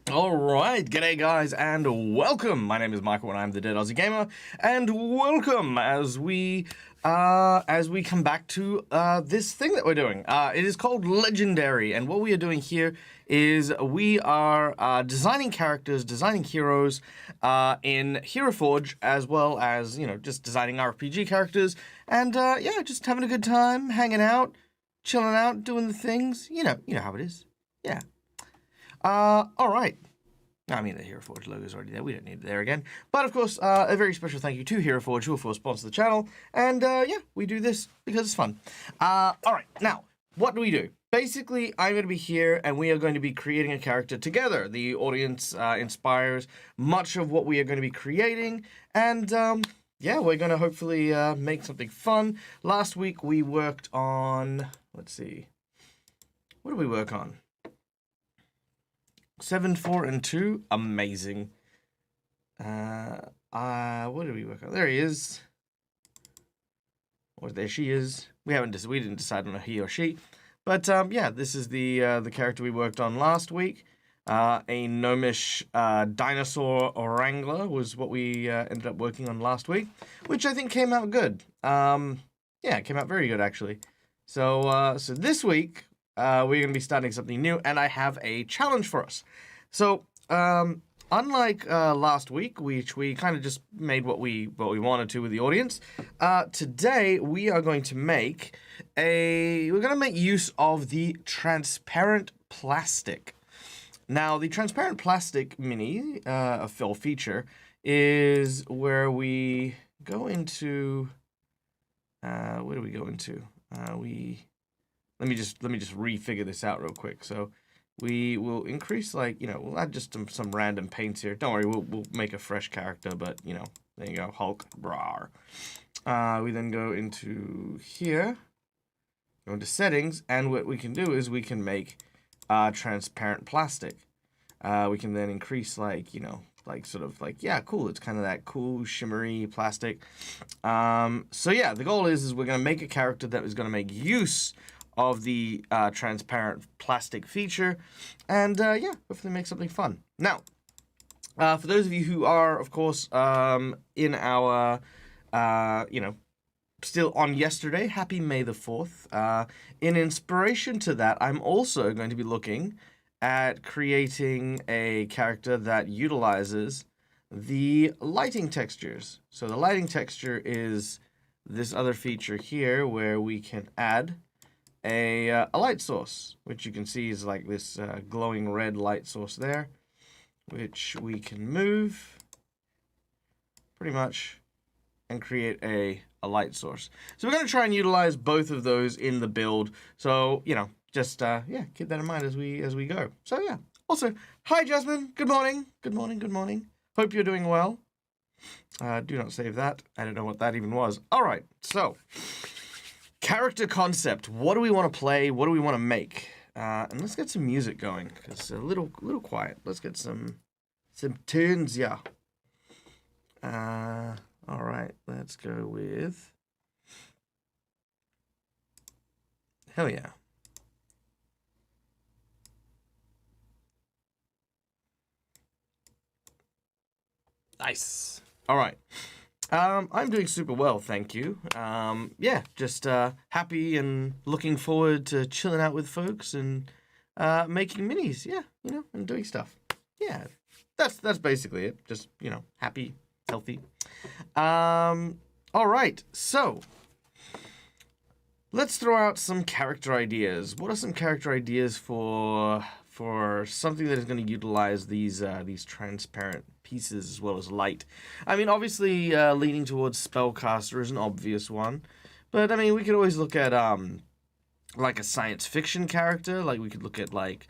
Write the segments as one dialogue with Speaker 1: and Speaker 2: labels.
Speaker 1: Alright, g'day guys, and welcome! My name is Michael and I'm the Dead Aussie Gamer, and welcome as we come back to this thing that we're doing. It is called Legendary, and what we are doing here is we are designing characters, designing heroes in Hero Forge, as well as, just designing RPG characters, and yeah, just having a good time, hanging out, chilling out, doing the things, you know how it is. Yeah. Alright. I mean, the Hero Forge logo is already there. We don't need it there again. But, of course, a very special thank you to Hero Forge, who, of course, sponsor the channel. And, yeah, we do this because it's fun. Alright, now, what do? Basically, I'm going to be here, and we are going to be creating a character together. The audience inspires much of what we are going to be creating. And, yeah, we're going to hopefully make something fun. Last week, we worked on... Let's see. What did we work on? 7, 4, and 2. Amazing. What did we work on? There he is. Or there she is. We didn't decide on a he or she. But, yeah, this is the character we worked on last week. A gnomish dinosaur wrangler was what we ended up working on last week, which I think came out good. Yeah, it came out very good, actually. So this week, we're going to be starting something new, and I have a challenge for us. So, unlike last week, which we kind of just made what we wanted to with the audience, today we are going to make use of the transparent plastic. Now, the transparent plastic mini, fill feature, is where we go into. Where do we go into? Let me just refigure this out real quick. So we will increase, we'll add just some random paints here. Don't worry, we'll make a fresh character, but, there you go, Hulk, brar. We then go into here, go into settings, and what we can do is we can make transparent plastic. We can then increase, yeah, cool, it's kind of that cool, shimmery plastic. So yeah, the goal is we're going to make a character that is going to make use of the transparent plastic feature, and yeah, hopefully make something fun. Now, for those of you who are, of course, in our, still on yesterday, happy May the 4th. In inspiration to that, I'm also going to be looking at creating a character that utilizes the lighting textures. So the lighting texture is this other feature here where we can add a light source, which you can see is like this glowing red light source there, which we can move pretty much and create a light source. So we're going to try and utilize both of those in the build. So, just yeah, keep that in mind as we go. So yeah. Also, hi Jasmine. Good morning. Good morning. Good morning. Hope you're doing well. Do not save that. I don't know what that even was. All right. So, character concept. What do we want to play? What do we want to make? And let's get some music going. It's a little quiet. Let's get some tunes, yeah. All right. Let's go with. Hell yeah. Nice. All right. I'm doing super well, thank you. Yeah, just happy and looking forward to chilling out with folks and making minis. Yeah, and doing stuff. Yeah, that's basically it. Just happy, healthy. All right. So let's throw out some character ideas. What are some character ideas for something that is going to utilize these transparent pieces as well as light? I mean, obviously, leaning towards spellcaster is an obvious one, but I mean, we could always look at like a science fiction character. Like we could look at like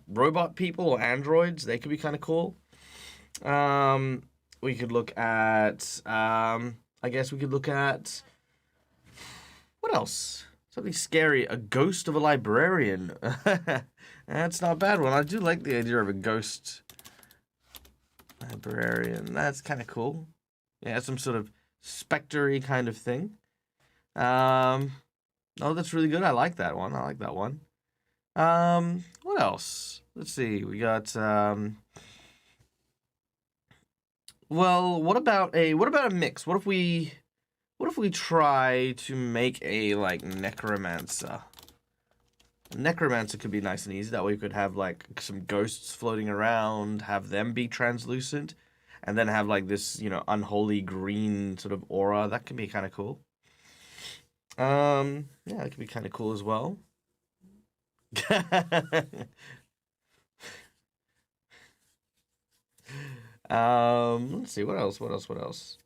Speaker 1: robot people or androids. They could be kind of cool. We could look at I guess we could look at what else? Something scary. A ghost of a librarian. That's not a bad one. I do like the idea of a ghost librarian. That's kind of cool. Yeah, some sort of spectre-y kind of thing. Oh, that's really good. I like that one. What else? Let's see. We got well, what about a mix? What if we try to make a like necromancer? A necromancer could be nice and easy. That way we could have like some ghosts floating around, have them be translucent, and then have like this, unholy green sort of aura. That can be kind of cool. Yeah, that could be kind of cool as well. Let's see, what else? What else? What else?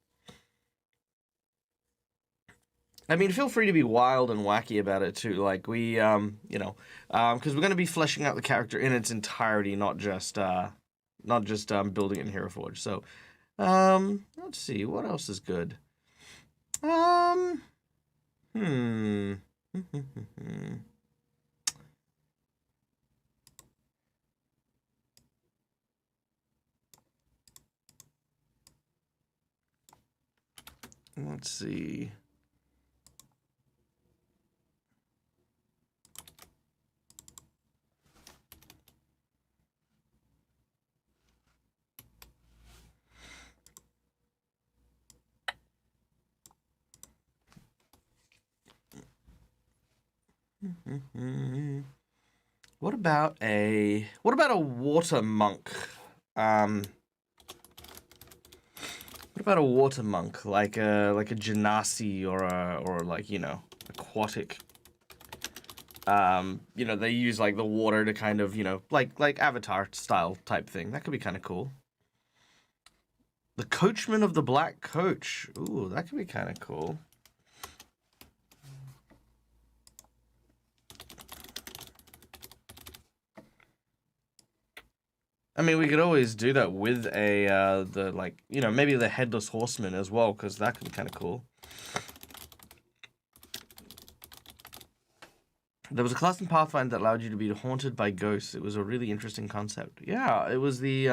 Speaker 1: I mean, feel free to be wild and wacky about it too. Like because we're going to be fleshing out the character in its entirety, not just building it in Hero Forge. So, let's see, what else is good. Um, hmm. Let's see. What about a water monk? Um, what about a water monk, like a genasi or like aquatic. They use like the water to kind of like Avatar style type thing. That could be kind of cool. The coachman of the black coach. Ooh, that could be kind of cool. I mean, we could always do that with maybe the headless horseman as well, because that could be kind of cool. There was a class in Pathfinder that allowed you to be haunted by ghosts. It was a really interesting concept. Yeah, it was it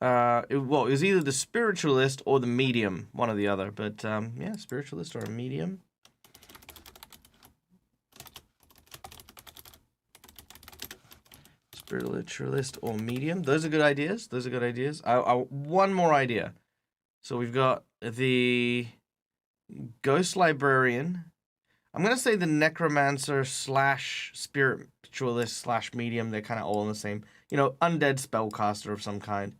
Speaker 1: was either the spiritualist or the medium, one or the other. But yeah, spiritualist or a medium. Spiritualist or medium. Those are good ideas. Those are good ideas. One more idea. So we've got the ghost librarian. I'm gonna say the necromancer slash spiritualist slash medium. They're kind of all in the same. Undead spellcaster of some kind.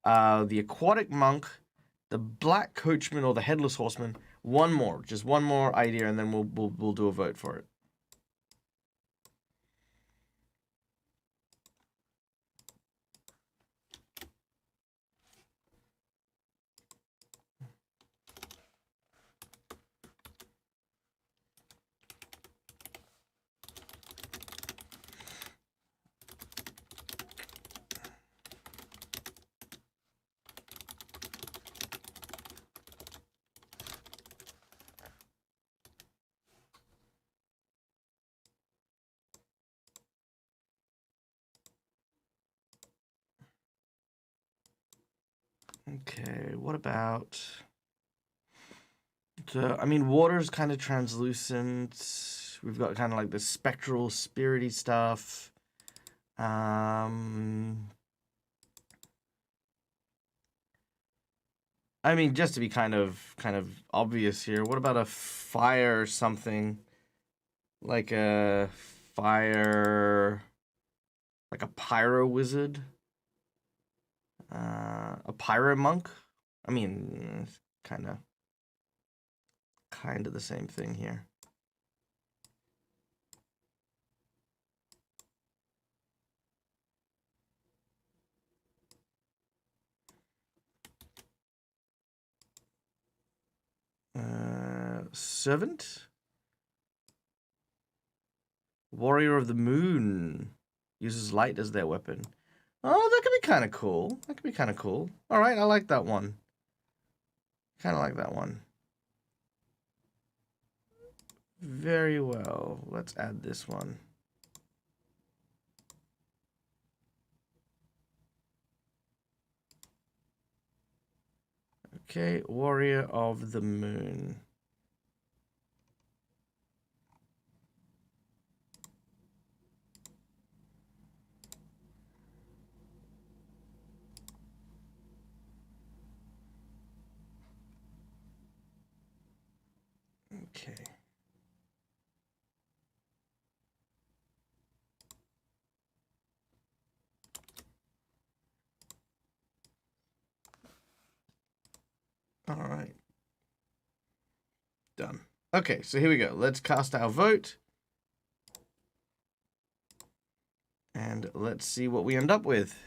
Speaker 1: The aquatic monk, the black coachman or the headless horseman. Just one more idea, and then we'll do a vote for it. Okay, what about? I mean, water's kind of translucent. We've got kind of like the spectral, spirity stuff. I mean, just to be kind of obvious here, what about a fire something like a fire, like a pyro wizard, a pyro monk? I mean, kind of the same thing here. Servant? Warrior of the Moon. Uses light as their weapon. Oh, that could be kind of cool. That could be kind of cool. All right, I like that one. Kind of like that one. Very well. Let's add this one. Okay, Warrior of the Moon. Okay. All right. Done. Okay, so here we go. Let's cast our vote. And let's see what we end up with.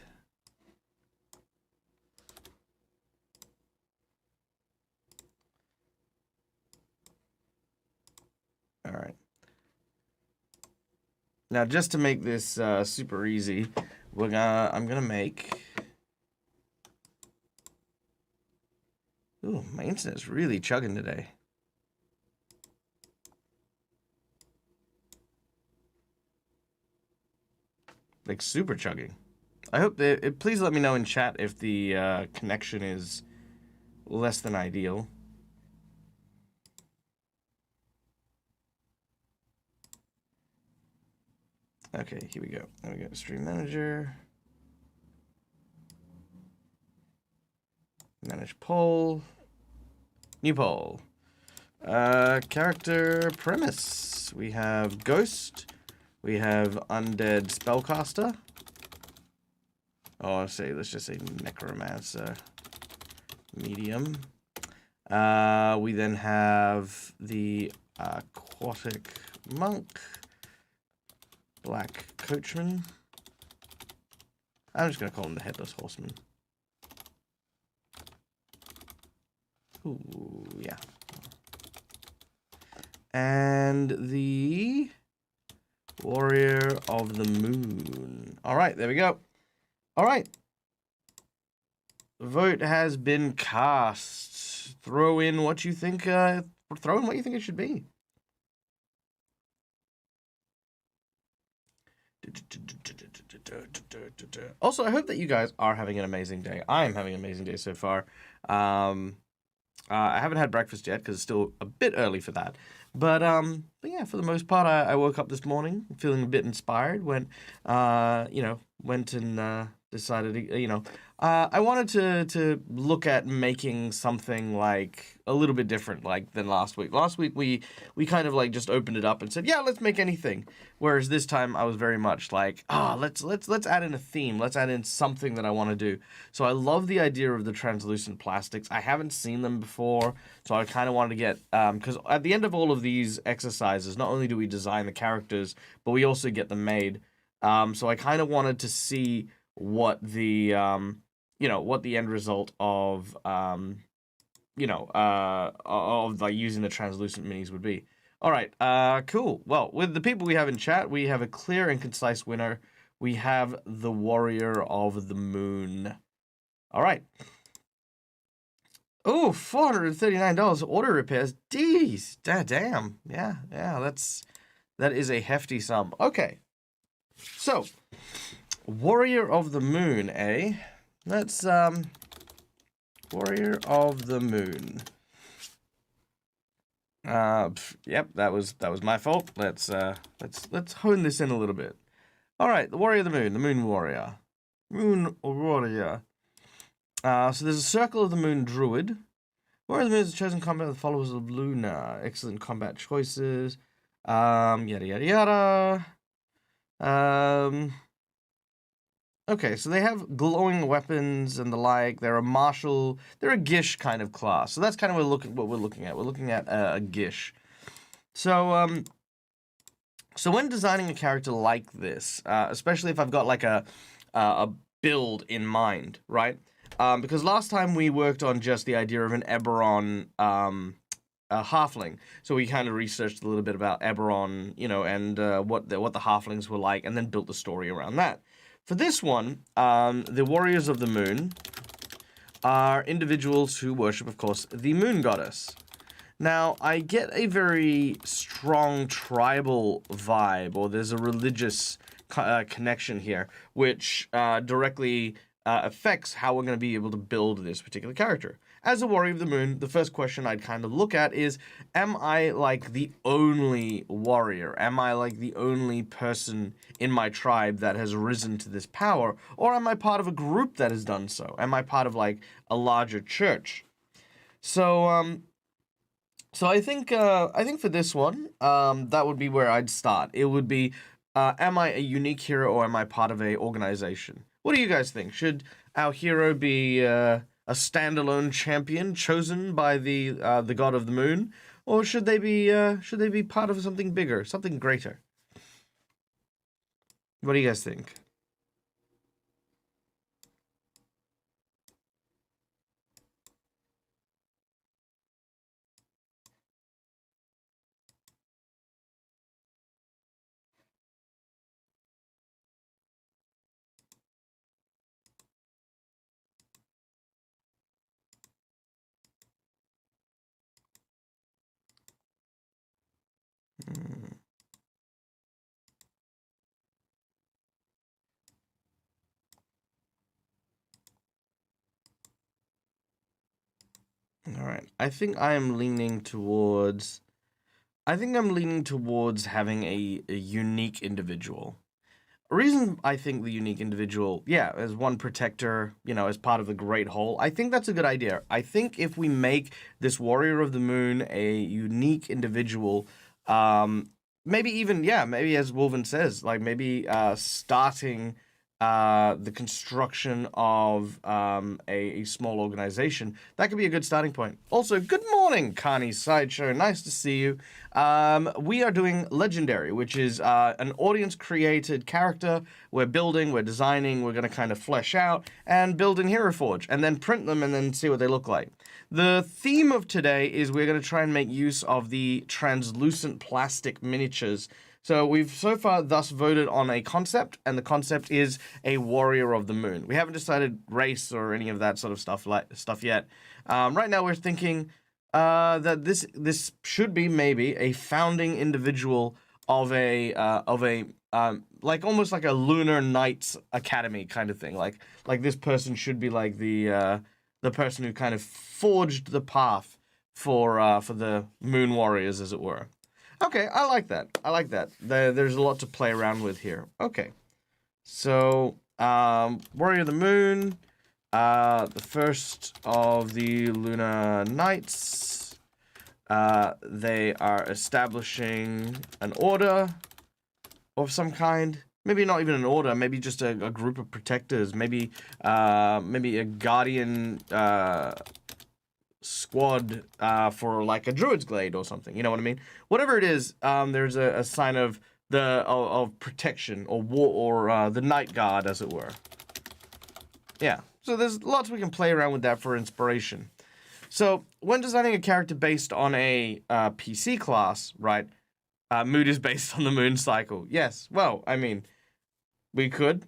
Speaker 1: All right. Now, just to make this super easy, I'm gonna make. Ooh, my internet's really chugging today. Like super chugging. I hope that. Please let me know in chat if the connection is less than ideal. Okay, here we go. There we go. Stream manager. Manage poll. New poll. Character premise. We have Ghost. We have Undead Spellcaster. Oh, let's just say Necromancer. Medium. We then have the Aquatic Monk. Black Coachman. I'm just going to call him the Headless Horseman. Ooh, yeah. And the Warrior of the Moon. All right, there we go. All right. Vote has been cast. Throw in what you think. Throw in what you think it should be. Also, I hope that you guys are having an amazing day. I am having an amazing day so far. I haven't had breakfast yet because it's still a bit early for that. But yeah, for the most part, I woke up this morning feeling a bit inspired. Went and decided to, I wanted to look at making something like a little bit different than last week. Last week we kind of like just opened it up and said, yeah, let's make anything. Whereas this time I was very much like, let's add in a theme. Let's add in something that I want to do. So I love the idea of the translucent plastics. I haven't seen them before, so I kind of wanted to get because at the end of all of these exercises, not only do we design the characters, but we also get them made. So I kind of wanted to see what the what the end result of of like using the translucent minis would be. All right, cool. Well, with the people we have in chat, we have a clear and concise winner. We have the Warrior of the Moon. All right. Oh, $439 auto repairs. Jeez, damn. Yeah, that is a hefty sum. Okay, so Warrior of the Moon, eh? Let's Warrior of the Moon. Yep, that was my fault. Let's hone this in a little bit. All right, the Warrior of the Moon, the Moon Warrior. Moon Warrior. So there's a Circle of the Moon Druid. Warrior of the Moon is a chosen combat with the followers of Luna. Excellent combat choices. Yada yada yada. Okay, so they have glowing weapons and the like. They're a martial. They're a Gish kind of class. So that's kind of what we're looking at. We're looking at a Gish. So so when designing a character like this, especially if I've got like a build in mind, right? Because last time we worked on just the idea of an Eberron halfling, so we kind of researched a little bit about Eberron, and what the halflings were like, and then built the story around that. For this one, the Warriors of the Moon are individuals who worship, of course, the Moon Goddess. Now, I get a very strong tribal vibe, or there's a religious connection here, which directly affects how we're going to be able to build this particular character. As a Warrior of the Moon, the first question I'd kind of look at is, am I like the only warrior? Am I like the only person in my tribe that has risen to this power? Or am I part of a group that has done so? Am I part of like a larger church? So So I think for this one, that would be where I'd start. It would be, am I a unique hero or am I part of a organization? What do you guys think? Should our hero be a standalone champion chosen by the god of the moon, or should they be part of something bigger, something greater? What do you guys think? Hmm. All right. I think I'm leaning towards having a unique individual. A reason I think the unique individual, yeah, as one protector, as part of the great whole, I think that's a good idea. I think if we make this warrior of the moon a unique individual, um, maybe even, yeah, maybe as Wolven says, like maybe starting the construction of a small organization, that could be a good starting point. Also, good morning, Connie Sideshow. Nice to see you. We are doing Legendary, which is an audience created character. We're building, we're designing, we're going to kind of flesh out and build in Hero Forge and then print them and then see what they look like. The theme of today is we're going to try and make use of the translucent plastic miniatures. So we've so far thus voted on a concept, and the concept is a warrior of the moon. We haven't decided race or any of that sort of stuff yet. Right now we're thinking that this should be maybe a founding individual of a like almost like a lunar knights academy kind of thing. Like this person should be like the person who kind of forged the path for the moon warriors, as it were. Okay, I like that. I like that. There's a lot to play around with here. Okay, so warrior of the moon. The first of the Luna Knights. They are establishing an order of some kind. Maybe not even an order. Maybe just a group of protectors. Maybe a guardian squad for like a druid's glade or something. You know what I mean? Whatever it is, there's a sign of of protection or war or the night guard, as it were. Yeah. So there's lots we can play around with that for inspiration. So when designing a character based on a PC class, right? Mood is based on the moon cycle. Yes. Well, I mean, we could.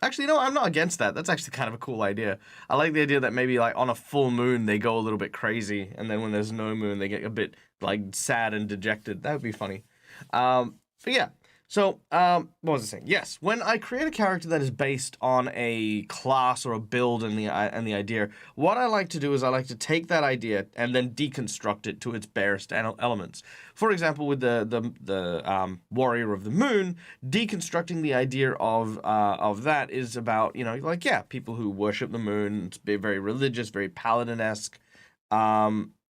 Speaker 1: Actually, no, I'm not against that. That's actually kind of a cool idea. I like the idea that maybe like on a full moon they go a little bit crazy, and then when there's no moon they get a bit like sad and dejected. That would be funny. But yeah. So, what was I saying? Yes, when I create a character that is based on a class or a build and the idea, what I like to do is I like to take that idea and then deconstruct it to its barest elements. For example, with the Warrior of the Moon, deconstructing the idea of that is about like people who worship the moon. It's very religious, very paladin-esque.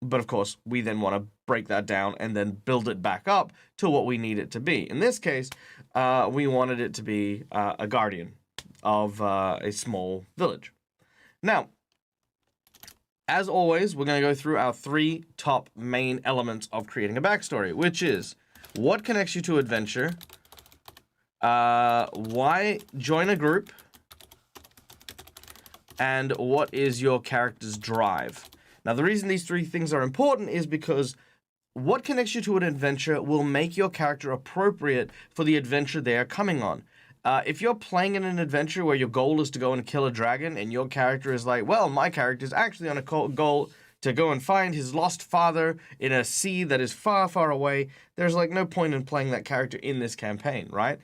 Speaker 1: But of course, we then want to break that down and then build it back up to what we need it to be. In this case, we wanted it to be a guardian of a small village. Now, as always, we're going to go through our 3 top main elements of creating a backstory, which is what connects you to adventure, why join a group, and what is your character's drive. Now, the reason these 3 things are important is because what connects you to an adventure will make your character appropriate for the adventure they are coming on. If you're playing in an adventure where your goal is to go and kill a dragon, and your character is like, well, my character is actually on a goal to go and find his lost father in a sea that is far, far away, there's like no point in playing that character in this campaign, right?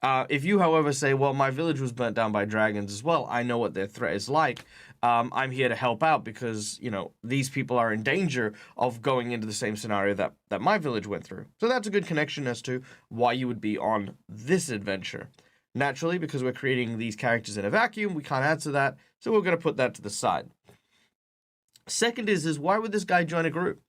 Speaker 1: If you, however, say, well, my village was burnt down by dragons as well, I know what their threat is like, I'm here to help out because, these people are in danger of going into the same scenario that my village went through. So that's a good connection as to why you would be on this adventure. Naturally, because we're creating these characters in a vacuum, we can't answer that, so we're going to put that to the side. Second is why would this guy join a group?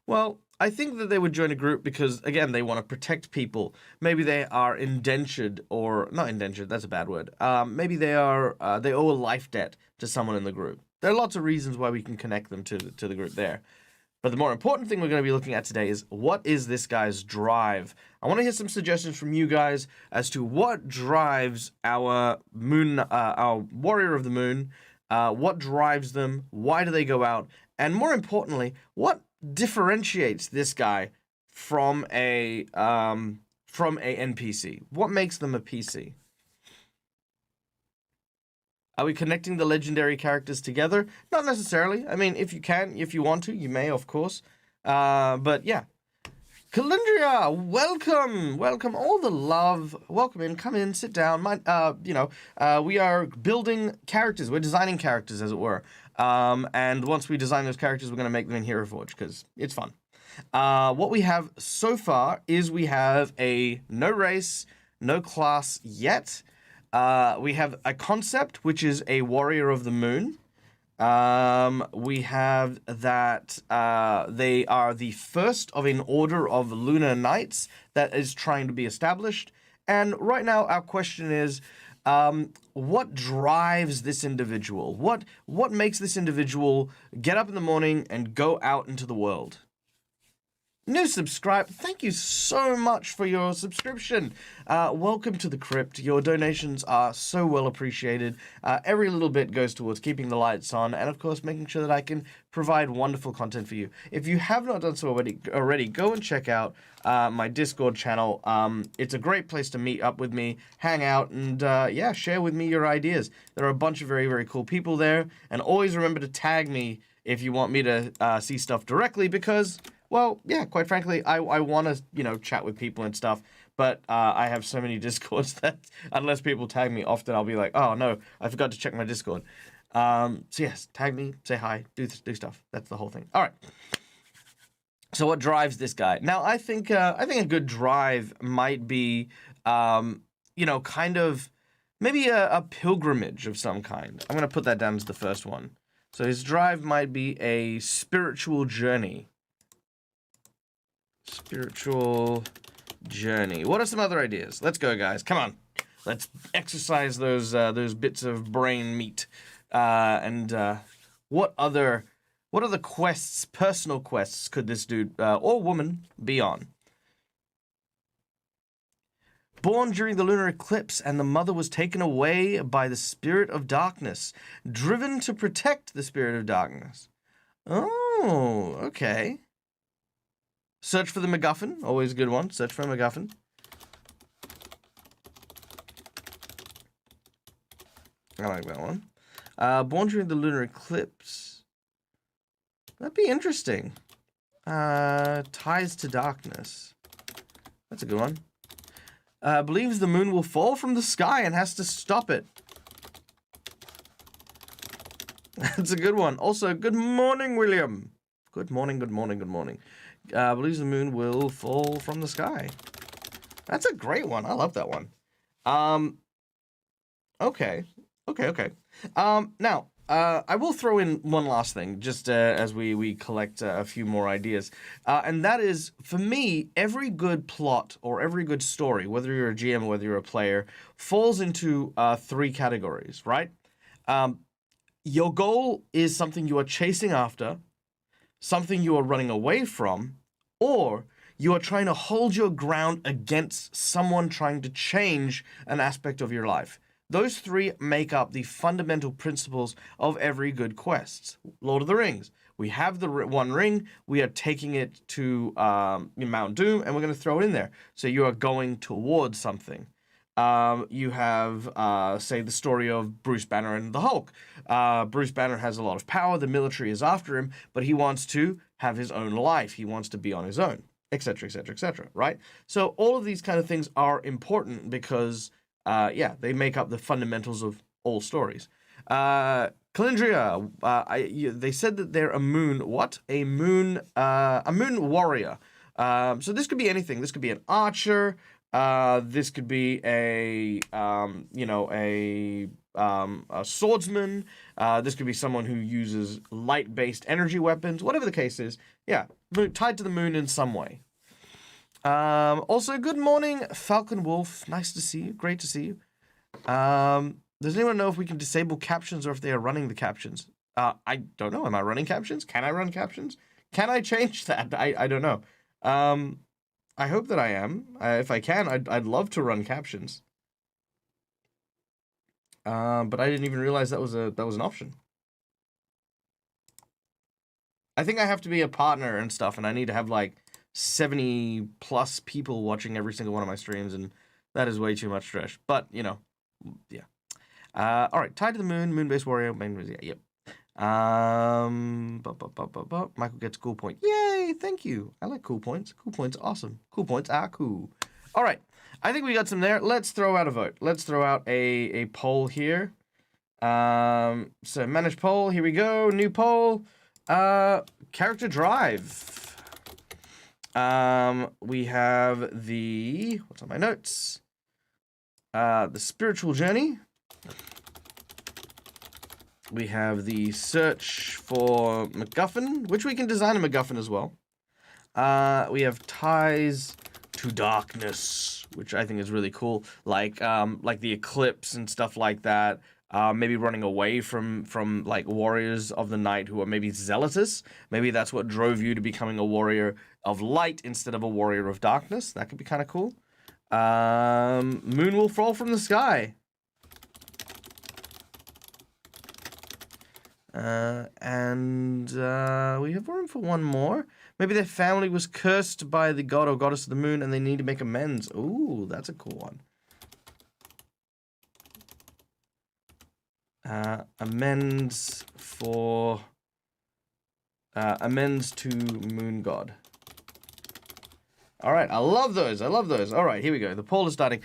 Speaker 1: Well, I think that they would join a group because, again, they want to protect people. Maybe they are indentured, or not indentured, that's a bad word. Maybe they owe a life debt to someone in the group. There are lots of reasons why we can connect them to the group there. But the more important thing we're going to be looking at today is, what is this guy's drive? I want to hear some suggestions from you guys as to what drives our warrior of the moon. What drives them? Why do they go out? And more importantly, what differentiates this guy from a NPC? What makes them a PC? Are we connecting the legendary characters together? Not necessarily. I mean, if you can, if you want to, you may, of course. But yeah. Calendria, welcome, all the love. Welcome in, come in, sit down. We are building characters. We're designing characters, as it were. And once we design those characters, we're going to make them in Hero Forge, because it's fun. What we have so far is we have no race, no class yet. We have a concept, which is a warrior of the moon. We have that they are the first of an order of lunar knights that is trying to be established. And right now our question is, what drives this individual? What makes this individual get up in the morning and go out into the world? New subscribe. Thank you so much for your subscription. Welcome to the crypt. Your donations are so well appreciated. Every little bit goes towards keeping the lights on and, of course, making sure that I can provide wonderful content for you. If you have not done so already, go and check out my Discord channel. It's a great place to meet up with me, hang out, and share with me your ideas. There are a bunch of very, very cool people there. And always remember to tag me if you want me to see stuff directly, because... well, yeah, quite frankly, I want to, chat with people and stuff, but I have so many Discords that unless people tag me often, I'll be like, oh, no, I forgot to check my Discord. So yes, tag me, say hi, do stuff. That's the whole thing. All right. So what drives this guy? Now, I think a good drive might be, kind of maybe a pilgrimage of some kind. I'm going to put that down as the first one. So his drive might be a spiritual journey. Spiritual journey. What are some other ideas? Let's go, guys. Come on. Let's exercise those bits of brain meat. What other quests, personal quests, could this dude or woman be on? Born during the lunar eclipse, and the mother was taken away by the spirit of darkness, driven to protect the spirit of darkness. Oh, okay. Search for the MacGuffin. Always a good one. Search for a MacGuffin. I like that one. Born during the lunar eclipse. That'd be interesting. Ties to darkness. That's a good one. Believes the moon will fall from the sky and has to stop it. That's a good one. Also, good morning, William. Good morning, good morning, good morning. Believes the moon will fall from the sky. That's a great one. I love that one. Okay. Now, I will throw in one last thing, just as we collect a few more ideas. And that is, for me, every good plot or every good story, whether you're a GM or whether you're a player, falls into 3 categories, right? Your goal is something you are chasing after, something you are running away from, or you are trying to hold your ground against someone trying to change an aspect of your life. Those 3 make up the fundamental principles of every good quest. Lord of the Rings. We have the One Ring. We are taking it to Mount Doom, and we're going to throw it in there. So you are going towards something. You have, say, the story of Bruce Banner and the Hulk. Bruce Banner has a lot of power. The military is after him, but he wants to have his own life. He wants to be on his own, etc., etc., etc., right? So all of these kind of things are important because, they make up the fundamentals of all stories. Calendria, they said that they're a moon. What? A moon warrior. So this could be anything. This could be an archer. This could be a swordsman. This could be someone who uses light-based energy weapons. Whatever the case is, yeah, tied to the moon in some way. Also, good morning, Falcon Wolf. Nice to see you. Great to see you. Does anyone know if we can disable captions or if they are running the captions? I don't know. Am I running captions? Can I run captions? Can I change that? I don't know. I hope that I am. If I can, I'd love to run captions. But I didn't even realize that was an option. I think I have to be a partner and stuff, and I need to have like 70 plus people watching every single one of my streams, and that is way too much stress. But yeah. All right, tied to the moon, moon-based warrior, yep. Michael gets a cool point. Yay, thank you. I like cool points. Cool points are awesome. Cool points are cool. All right, I think we got some there. Let's throw out a vote. Let's throw out a poll here. So manage poll. Here we go. New poll. Character drive. We have what's on my notes? The spiritual journey. We have the search for MacGuffin, which we can design a MacGuffin as well. We have ties to darkness, which I think is really cool. Like the eclipse and stuff like that. Maybe running away from like warriors of the night who are maybe zealotous. Maybe that's what drove you to becoming a warrior of light instead of a warrior of darkness. That could be kind of cool. Moon will fall from the sky. And we have room for one more. Maybe their family was cursed by the god or goddess of the moon and they need to make amends. Ooh, that's a cool one. Amends to moon god. All right, I love those. All right, here we go. The poll is starting.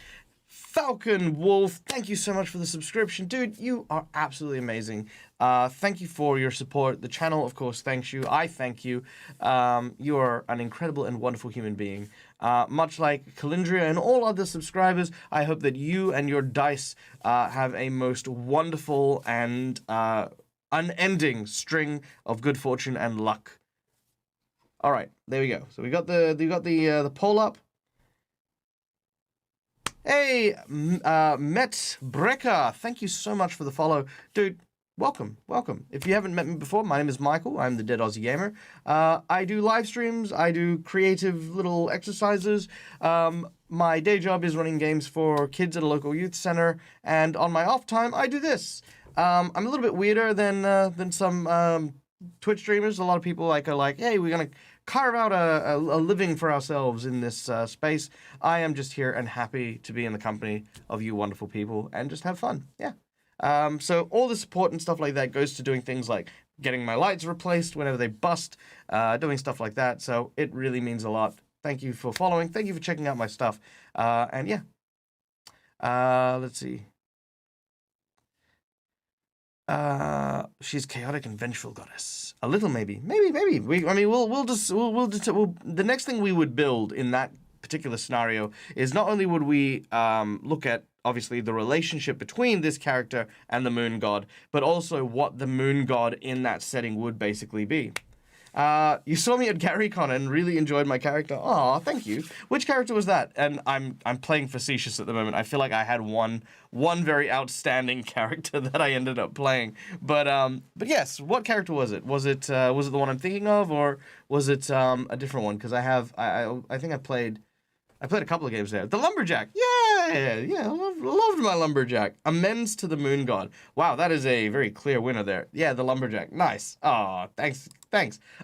Speaker 1: Falcon Wolf, thank you so much for the subscription. Dude, you are absolutely amazing. Thank you for your support. The channel, of course, thanks you. I thank you. You are an incredible and wonderful human being. Much like Calindria and all other subscribers, I hope that you and your dice have a most wonderful and unending string of good fortune and luck. All right, there we go. So we got the poll up. Hey, Met Brecker, thank you so much for the follow. Dude, welcome. If you haven't met me before, my name is Michael. I'm the Dead Aussie Gamer. I do live streams. I do creative little exercises. My day job is running games for kids at a local youth center. And on my off time, I do this. I'm a little bit weirder than some Twitch streamers. A lot of people are like, hey, we're going to carve out a living for ourselves in this space. I am just here and happy to be in the company of you wonderful people and just have fun. Yeah. So all the support and stuff like that goes to doing things like getting my lights replaced whenever they bust, doing stuff like that. So it really means a lot. Thank you for following. Thank you for checking out my stuff. And yeah. Let's see. She's chaotic and vengeful goddess. A little, maybe. We'll the next thing we would build in that particular scenario is not only would we look at obviously the relationship between this character and the moon god, but also what the moon god in that setting would basically be. You saw me at GaryCon and really enjoyed my character. Aw, thank you. Which character was that? And I'm playing facetious at the moment. I feel like I had one very outstanding character that I ended up playing. But yes, what character was it? Was it the one I'm thinking of, or was it a different one? Because I think I played a couple of games there. The Lumberjack. Yeah, loved my Lumberjack. Amends to the Moon God. Wow, that is a very clear winner there. Yeah, the Lumberjack. Nice. Aw, thanks.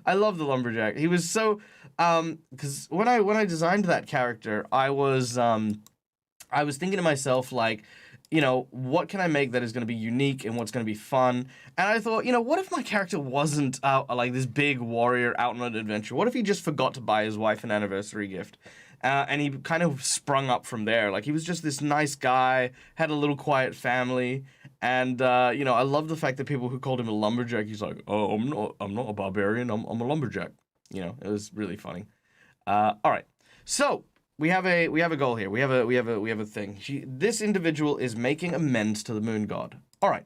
Speaker 1: I love the Lumberjack. He was so because when I designed that character, I was thinking to myself, like, you know, what can I make that is going to be unique and what's going to be fun? And I thought, you know, what if my character wasn't like this big warrior out on an adventure? What if he just forgot to buy his wife an anniversary gift? And he kind of sprung up from there. Like, he was just this nice guy, had a little quiet family, and you know, I love the fact that people who called him a lumberjack, he's like, oh, I'm not a barbarian, I'm a lumberjack. You know, it was really funny. All right, so we have a goal here. We have a thing. This individual is making amends to the moon god. All right.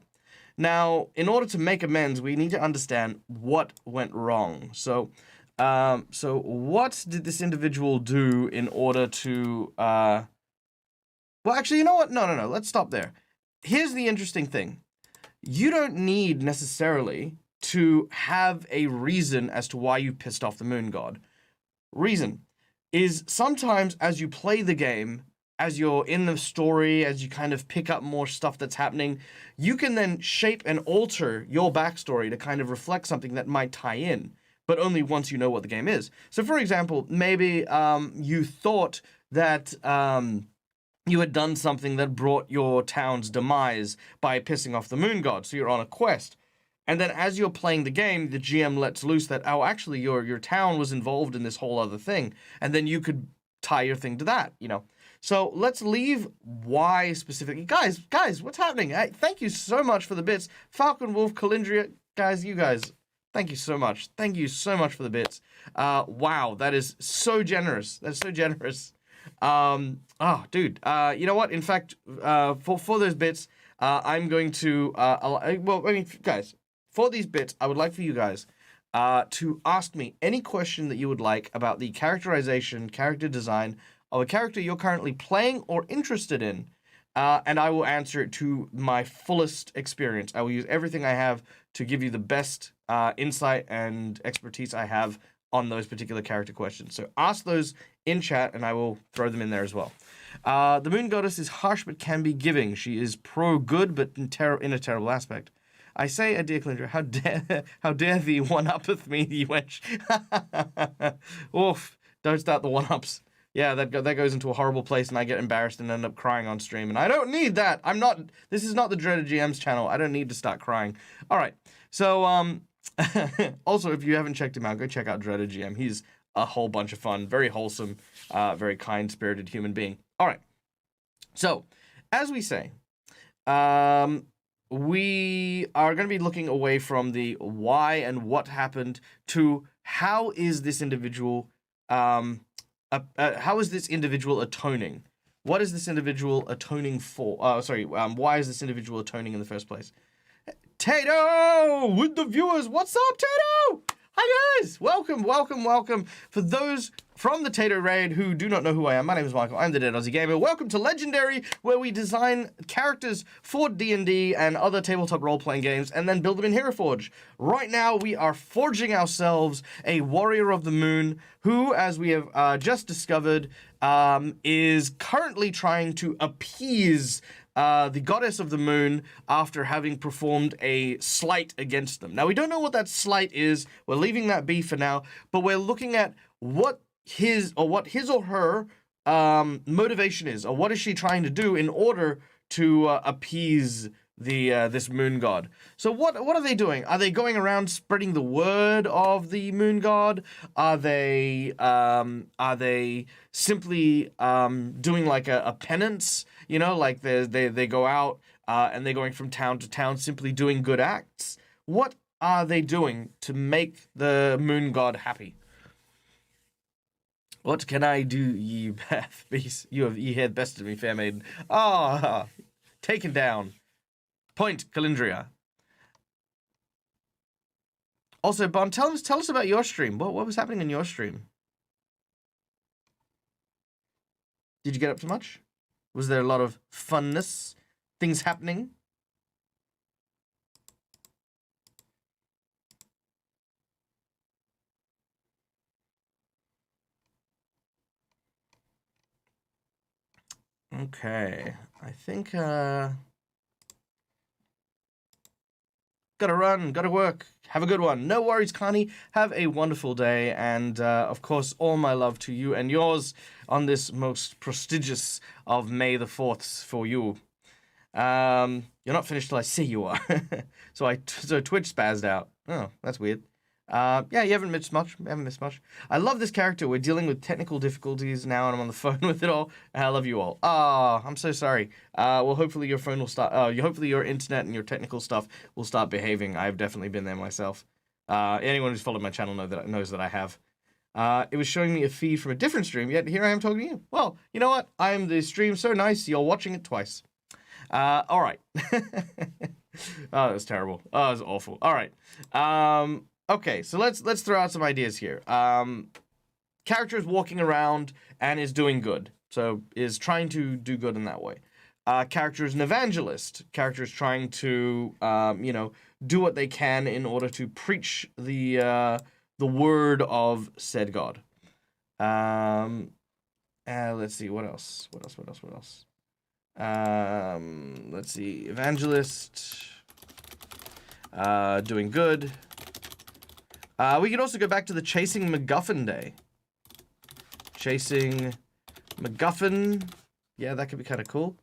Speaker 1: Now, in order to make amends, we need to understand what went wrong. So what did this individual do in order to well, actually, you know what? No. Let's stop there. Here's the interesting thing. You don't need necessarily to have a reason as to why you pissed off the moon god. Reason is sometimes as you play the game, as you're in the story, as you kind of pick up more stuff that's happening, you can then shape and alter your backstory to kind of reflect something that might tie in, but only once you know what the game is. So, for example, maybe you thought that you had done something that brought your town's demise by pissing off the moon god, so you're on a quest. And then as you're playing the game, the GM lets loose that, oh, actually, your town was involved in this whole other thing. And then you could tie your thing to that, you know. So let's leave why specifically. Guys, what's happening? Thank you so much for the bits. Falcon, Wolf, Calindria, guys, you guys, thank you so much. Thank you so much for the bits. Wow, that is so generous. That's so generous. Oh, dude, you know what? In fact, for those bits, I'm going to, guys, for these bits, I would like for you guys to ask me any question that you would like about the characterization, character design of a character you're currently playing or interested in, and I will answer it to my fullest experience. I will use everything I have to give you the best insight and expertise I have on those particular character questions. So ask those in chat, and I will throw them in there as well. The moon goddess is harsh but can be giving. She is pro-good but in a terrible aspect. I say, dear Calindra, how dare thee one-uppeth me, ye wench. Oof, don't start the one-ups. Yeah, that goes into a horrible place, and I get embarrassed and end up crying on stream, and I don't need that. This is not the Dreaded GM's channel. I don't need to start crying. All right, so, also, if you haven't checked him out, go check out Dreaded GM. He's a whole bunch of fun, very wholesome, very kind-spirited human being. All right, so, as we say, we are going to be looking away from the why and what happened to how is this individual, atoning? What is this individual atoning for? Why is this individual atoning in the first place? Tato with the viewers. What's up, Tato? Hi, guys. Welcome. For those from the Tato Raid who do not know who I am, my name is Michael. I'm the Dead Aussie Gamer. Welcome to Legendary, where we design characters for D&D and other tabletop role-playing games and then build them in Hero Forge. Right now, we are forging ourselves a Warrior of the Moon who, as we have just discovered, is currently trying to appease the goddess of the moon after having performed a slight against them. Now, we don't know what that slight is. We're leaving that be for now, but we're looking at what his or her motivation is, or what is she trying to do in order to appease this moon god. So what are they doing? Are they going around spreading the word of the moon god? Are they simply doing like a penance? You know, like they go out and they're going from town to town simply doing good acts. What are they doing to make the moon god happy? What can I do, ye beast? Ye had bested me, fair maiden. Ah, taken down. Point, Calindria. Also, Bon, tell us about your stream. What was happening in your stream? Did you get up to much? Was there a lot of funness? Things happening? Okay. I think, gotta run, gotta work. Have a good one. No worries, Connie. Have a wonderful day. And, of course, all my love to you and yours on this most prestigious of May the 4ths for you. You're not finished till I see you are. So Twitch spazzed out. Oh, that's weird. Yeah, you haven't missed much. I love this character. We're dealing with technical difficulties now, and I'm on the phone with it all. I love you all. I'm so sorry. Well, hopefully your phone will start. Hopefully your internet and your technical stuff will start behaving. I've definitely been there myself. Anyone who's followed my channel knows that I have. It was showing me a feed from a different stream, yet here I am talking to you. Well, you know what? I am the stream so nice, you're watching it twice. All right. Oh, that was terrible. Oh, that was awful. All right. Okay, so let's throw out some ideas here. Character is walking around and is doing good. So is trying to do good in that way. Character is an evangelist. Character is trying to, do what they can in order to preach the word of said God. Let's see, what else? Let's see, evangelist, doing good. We could also go back to the Chasing MacGuffin day. Chasing MacGuffin. Yeah, that could be kind of cool.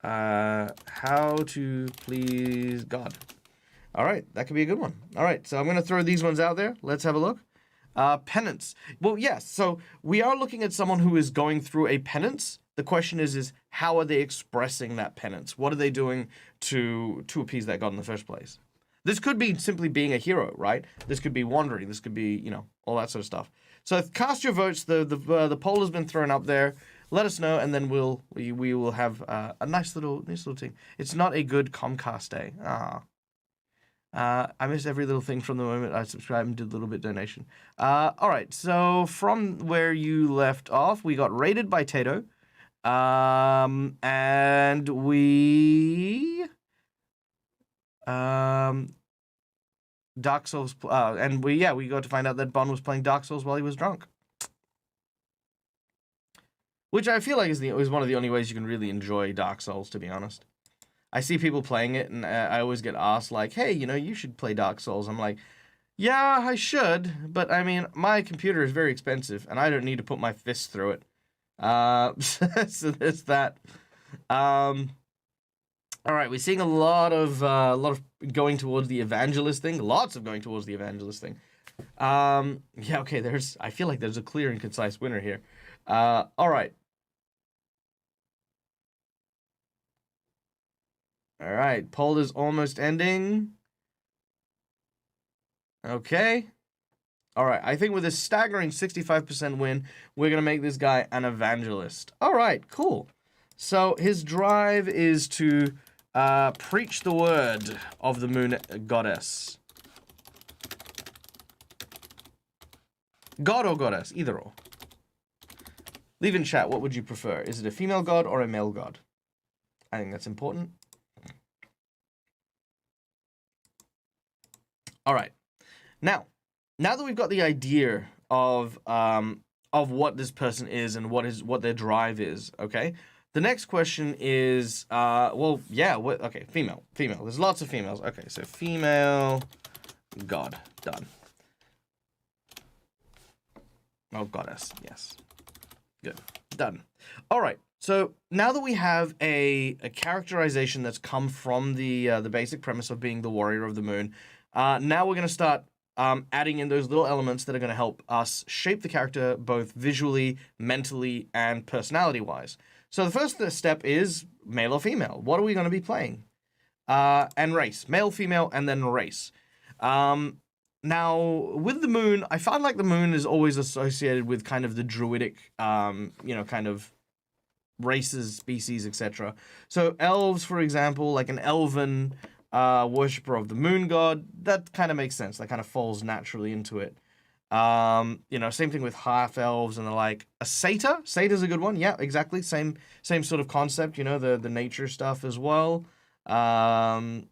Speaker 1: How to please God. All right, that could be a good one. All right, so I'm going to throw these ones out there. Let's have a look. Penance. Well, yes, so we are looking at someone who is going through a penance. The question is how are they expressing that penance? What are they doing to appease that God in the first place? This could be simply being a hero, right? This could be wandering. This could be, all that sort of stuff. So cast your votes. The poll has been thrown up there. Let us know, and then we will have a nice little team. It's not a good Comcast day. I missed every little thing from the moment I subscribed and did a little bit donation. All right, so from where you left off, we got raided by Tato. And we... Dark Souls... and we got to find out that Bon was playing Dark Souls while he was drunk. Which I feel like is one of the only ways you can really enjoy Dark Souls, to be honest. I see people playing it, and I always get asked, like, hey, you should play Dark Souls. I'm like, yeah, I should, but, I mean, my computer is very expensive, and I don't need to put my fist through it. So there's that. All right, we're seeing a lot of going towards the evangelist thing. Lots of going towards the evangelist thing. Yeah, okay, I feel like there's a clear and concise winner here. All right. All right, poll is almost ending. Okay. All right, I think with a staggering 65% win, we're going to make this guy an evangelist. All right, cool. So his drive is to preach the word of the moon goddess. God or goddess, either or. Leave in chat, what would you prefer? Is it a female god or a male god? I think that's important. All right. Now that we've got the idea of what this person is and what their drive is, okay? The next question is, female. There's lots of females. Okay, so female god, done. Oh, goddess, yes. Good, done. All right. So now that we have a characterization that's come from the basic premise of being the warrior of the moon, now we're going to start adding in those little elements that are going to help us shape the character both visually, mentally, and personality-wise. So the first step is male or female. What are we going to be playing? And race. Male, female, and then race. Now, with the moon, I find like the moon is always associated with kind of the druidic, kind of races, species, etc. So elves, for example, like an elven worshiper of the moon god, that kind of makes sense. That kind of falls naturally into it. Same thing with half elves and the like. A satyr? Satyr's a good one. Yeah, exactly. Same sort of concept, the nature stuff as well. Let's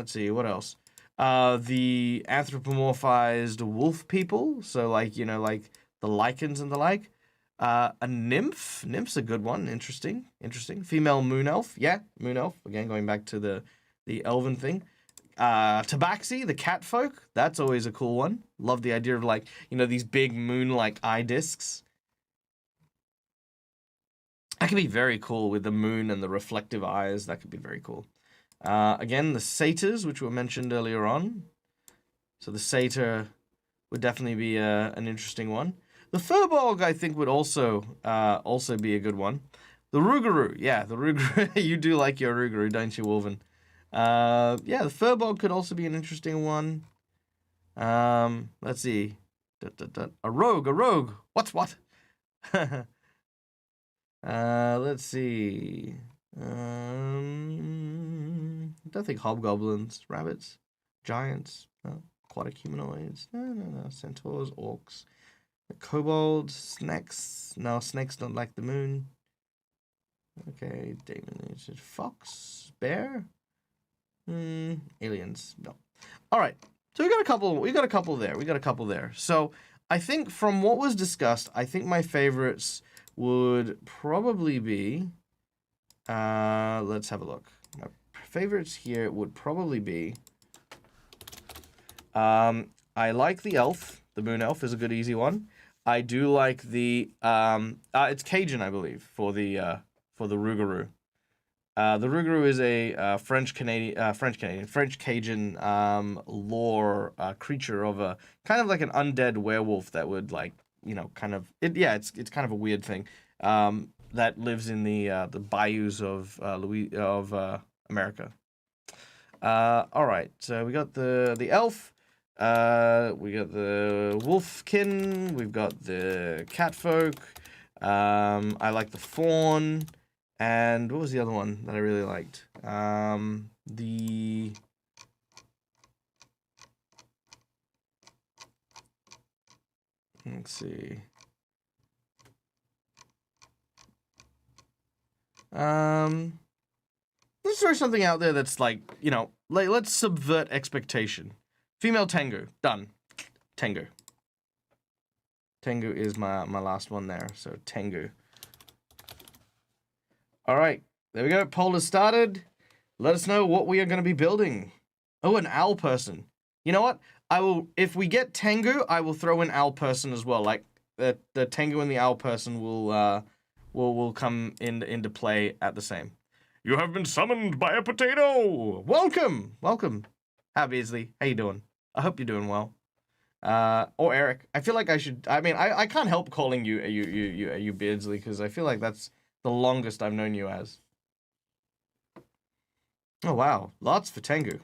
Speaker 1: see, what else? The anthropomorphized wolf people, so like the lichens and the like. A nymph. Nymph's a good one. Interesting. Female moon elf. Yeah, moon elf. Again, going back to the elven thing. Tabaxi, the cat folk. That's always a cool one. Love the idea of these big moon-like eye discs. That could be very cool with the moon and the reflective eyes. That could be very cool. Again, the satyrs, which were mentioned earlier on. So the satyr would definitely be an interesting one. The Furbolg, I think, would also be a good one. The Rougarou, yeah, the Rougarou. You do like your Rougarou, don't you, Wolven? The Furbolg could also be an interesting one. Let's see. A rogue, a rogue. What's what? Let's see. I don't think hobgoblins, rabbits, giants, no, aquatic humanoids. No. Centaurs, orcs, kobolds, snakes. No, snakes don't like the moon. Okay, demon, fox, bear. Aliens. No. All right. So we got a couple. We got a couple there. So I think from what was discussed, I think my favorites would probably be. Let's have a look. My favorites here would probably be. I like the elf. The moon elf is a good easy one. I do like the. It's Cajun, I believe, for the Rougarou. The Rougarou is a French Cajun lore creature of a kind of like an undead werewolf that would like kind of it's kind of a weird thing that lives in the bayous of America. All right, so we got the elf, we got the wolfkin, we've got the catfolk. I like the fawn. And what was the other one that I really liked? Let's see. Let's throw something out there that's like, let's subvert expectation. Female Tengu, done. Tengu. Tengu is my last one there, so Tengu. All right, there we go. Poll has started. Let us know what we are going to be building. Oh, an owl person. You know what? If we get Tengu, I will throw in owl person as well. Like the Tengu and the owl person will come into play at the same. You have been summoned by a potato. Welcome. Hi Beasley, how you doing? I hope you're doing well. Or Eric. I feel like I should. I mean, I can't help calling you Beardsley because I feel like that's the longest I've known you as. Oh wow, lots for Tengu.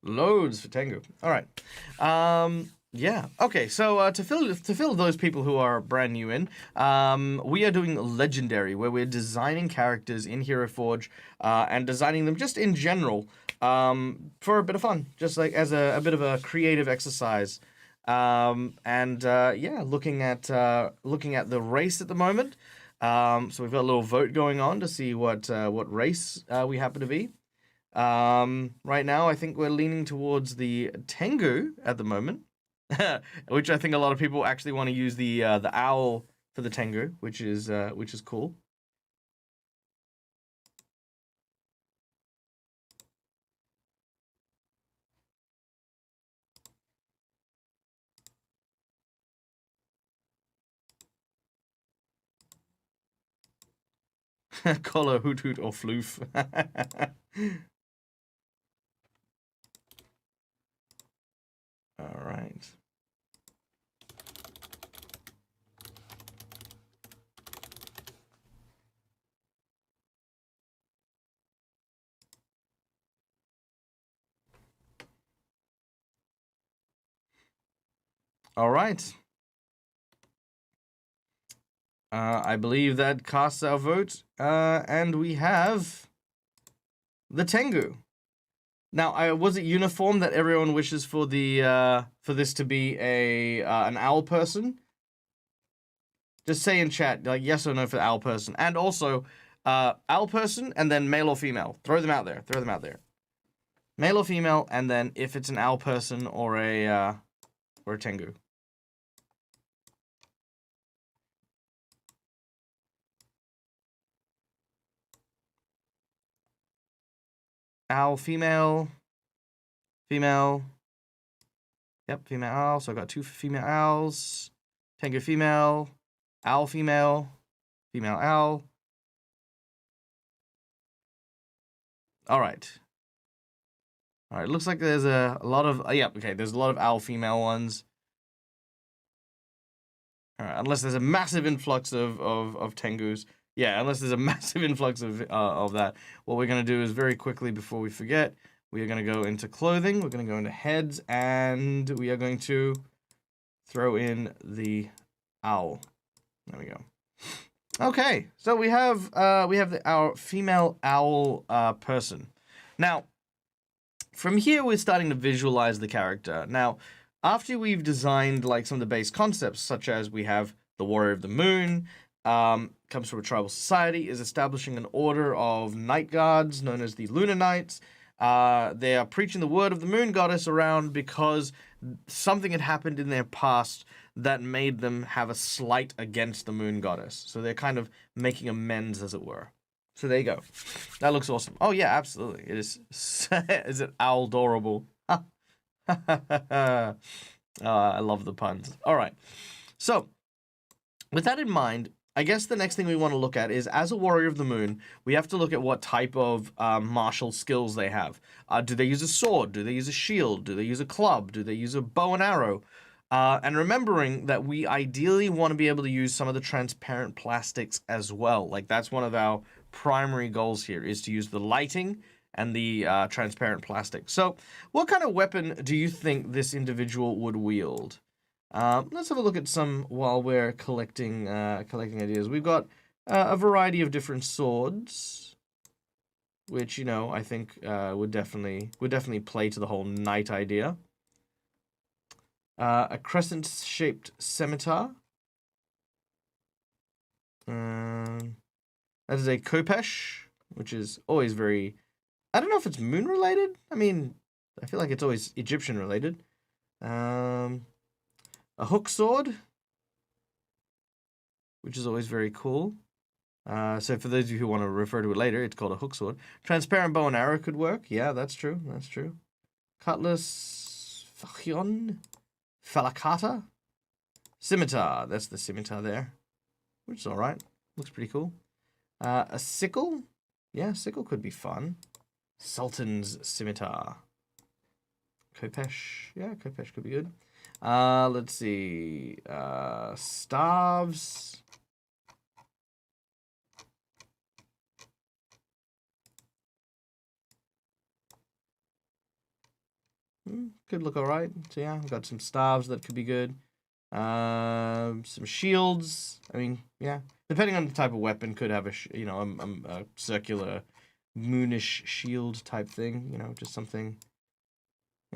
Speaker 1: Loads for Tengu. All right. Yeah. Okay. So to fill those people who are brand new in, we are doing Legendary, where we're designing characters in Hero Forge, and designing them just in general, for a bit of fun, just like as a bit of a creative exercise. Looking at the race at the moment. So we've got a little vote going on to see what race we happen to be. Right now, I think we're leaning towards the Tengu at the moment, which I think a lot of people actually want to use the owl for the Tengu, which is cool. Call her Hoot Hoot or Floof. All right. All right. I believe that casts our vote, and we have the Tengu. Now, was it uniform that everyone wishes for for this to be an owl person? Just say in chat, like yes or no for the owl person, and also owl person, and then male or female. Throw them out there. Male or female, and then if it's an owl person or a Tengu. Owl female. Female. Yep, female owl. So I got 2 female owls. Tengu female. Owl female. Female owl. All right. All right. Looks like there's a lot of. Okay. There's a lot of owl female ones. All right, unless there's a massive influx of Tengus. Yeah, unless there's a massive influx of that. What we're going to do is very quickly, before we forget, we are going to go into clothing. We're going to go into heads, and we are going to throw in the owl. There we go. Okay, so we have our female owl person. Now, from here, we're starting to visualize the character. Now, after we've designed like some of the base concepts, such as we have the Warrior of the Moon, comes from a tribal society, is establishing an order of night guards known as the Lunar Knights. They are preaching the word of the Moon Goddess around because something had happened in their past that made them have a slight against the Moon Goddess. So they're kind of making amends, as it were. So there you go. That looks awesome. Oh yeah, absolutely. It is. Is it owl-dorable? I love the puns. All right. So with that in mind, I guess the next thing we want to look at is, as a Warrior of the Moon, we have to look at what type of martial skills they have. Do they use a sword? Do they use a shield? Do they use a club? Do they use a bow and arrow? And remembering that we ideally want to be able to use some of the transparent plastics as well. Like, that's one of our primary goals here, is to use the lighting and the transparent plastic. So what kind of weapon do you think this individual would wield? Let's have a look at some while we're collecting ideas. We've got a variety of different swords, which, you know, I think would definitely play to the whole knight idea. A crescent-shaped scimitar. That is a khopesh, which is always very... I don't know if it's moon-related. I mean, I feel like it's always Egyptian-related. A hook sword, which is always very cool. So for those of you who want to refer to it later, it's called a hook sword. Transparent bow and arrow could work. Yeah, that's true. That's true. Cutlass, fachion, falakata, scimitar. That's the scimitar there, which is all right. Looks pretty cool. A sickle. Yeah, sickle could be fun. Sultan's scimitar. Khopesh. Yeah, khopesh could be good. Let's see. Staves. Could look all right. So yeah, we've got some staves that could be good. Some shields. I mean, yeah, depending on the type of weapon, could have a circular moonish shield type thing. You know, just something.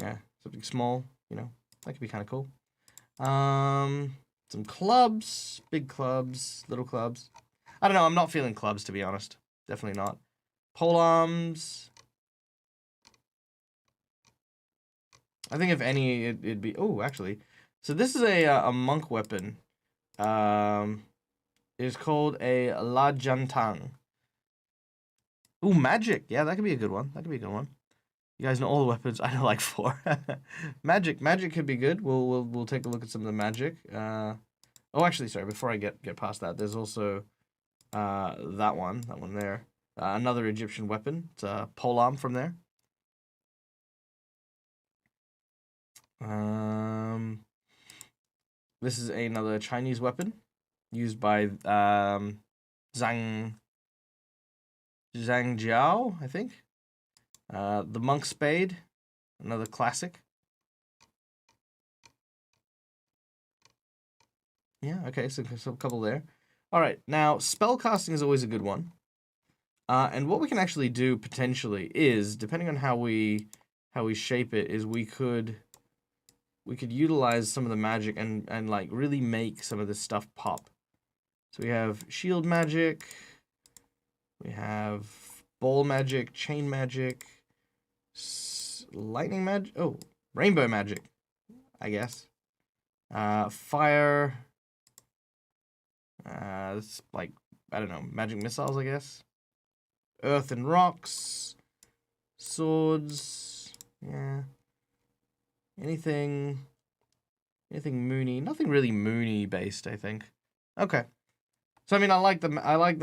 Speaker 1: Yeah, something small. You know, that could be kind of cool. Some clubs, big clubs, little clubs. I don't know. I'm not feeling clubs, to be honest. Definitely not. Polearms. I think if any, it'd be... Oh, actually. So this is a monk weapon. It's called a Lajantang. Ooh, magic. Yeah, that could be a good one. That could be a good one. You guys know all the weapons. I know like 4. Magic could be good. We'll take a look at some of the magic. Oh, actually, sorry. Before I get past that, there's also that one there. Another Egyptian weapon. It's a polearm from there. This is another Chinese weapon used by Zhang Jiao, I think. The monk spade, another classic. Yeah, okay, so a couple there. All right, now spell casting is always a good one. And what we can actually do potentially is, depending on how we shape it, is we could utilize some of the magic and like really make some of this stuff pop. So we have shield magic, we have ball magic, chain magic, lightning magic, oh, rainbow magic, I guess. Fire, it's like, I don't know, magic missiles, I guess. Earth and rocks, swords, yeah. Anything moony? Nothing really moony based, I think. Okay. So I mean, I like the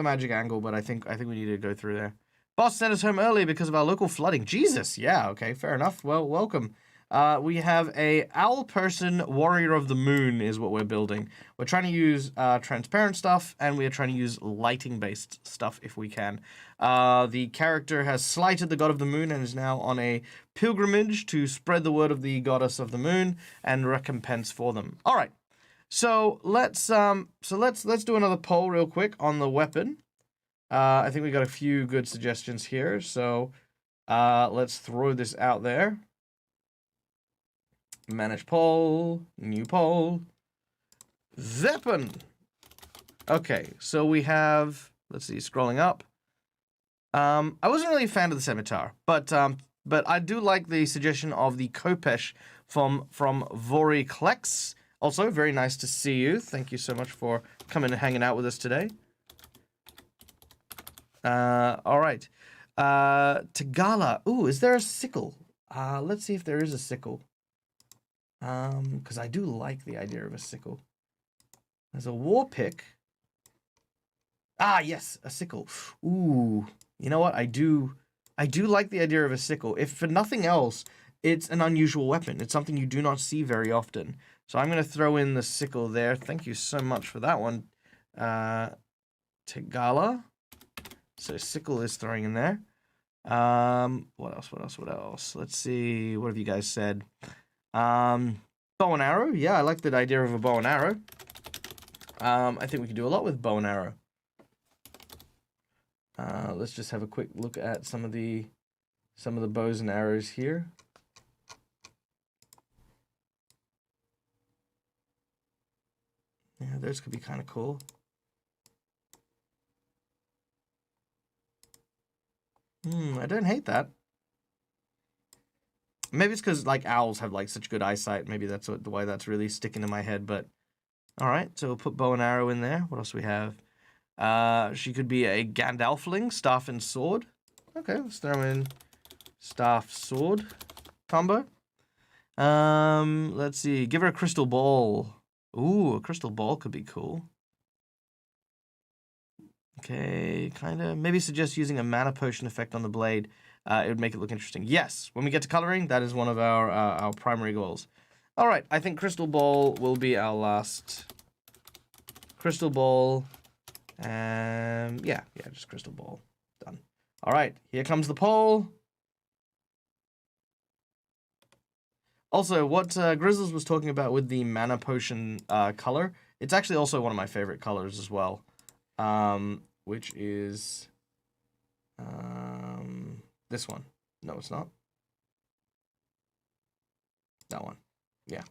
Speaker 1: magic angle, but I think we need to go through there. Boss sent us home early because of our local flooding. Jesus, yeah, okay, fair enough. Well, welcome. We have a owl person warrior of the moon is what we're building. We're trying to use transparent stuff, and we're trying to use lighting-based stuff if we can. The character has slighted the god of the moon and is now on a pilgrimage to spread the word of the goddess of the moon and recompense for them. All right. So let's do another poll real quick on the weapon. I think we got a few good suggestions here, so let's throw this out there. Manage poll, new poll. Weapon. Okay, so we have, let's see, scrolling up. I wasn't really a fan of the scimitar, but I do like the suggestion of the Kopesh from Vori Klex. Also, very nice to see you. Thank you so much for coming and hanging out with us today. All right. Tagala. Ooh, is there a sickle? Let's see if there is a sickle. Because I do like the idea of a sickle. There's a war pick. Ah, yes, a sickle. Ooh, you know what? I do like the idea of a sickle. If for nothing else, it's an unusual weapon. It's something you do not see very often. So I'm going to throw in the sickle there. Thank you so much for that one, Tagala. So sickle is throwing in there. What else? Let's see. What have you guys said? Bow and arrow. Yeah, I like the idea of a bow and arrow. I think we can do a lot with bow and arrow. Let's just have a quick look at some of the bows and arrows here. Yeah, those could be kind of cool. I don't hate that. Maybe it's because like owls have like such good eyesight. Maybe that's why that's really sticking in my head. But all right, so we'll put bow and arrow in there. What else do we have? She could be a Gandalfling, staff and sword. Okay, let's throw in staff sword combo. Let's see. Give her a crystal ball. Ooh, a crystal ball could be cool. Okay, kind of. Maybe suggest using a mana potion effect on the blade. It would make it look interesting. Yes, when we get to coloring, that is one of our primary goals. All right, I think crystal ball will be our last. Crystal ball. Yeah, just crystal ball. Done. All right, here comes the poll. Also, what Grizzles was talking about with the mana potion color, it's actually also one of my favorite colors as well. Which is this one. No, it's not. That one. Yeah.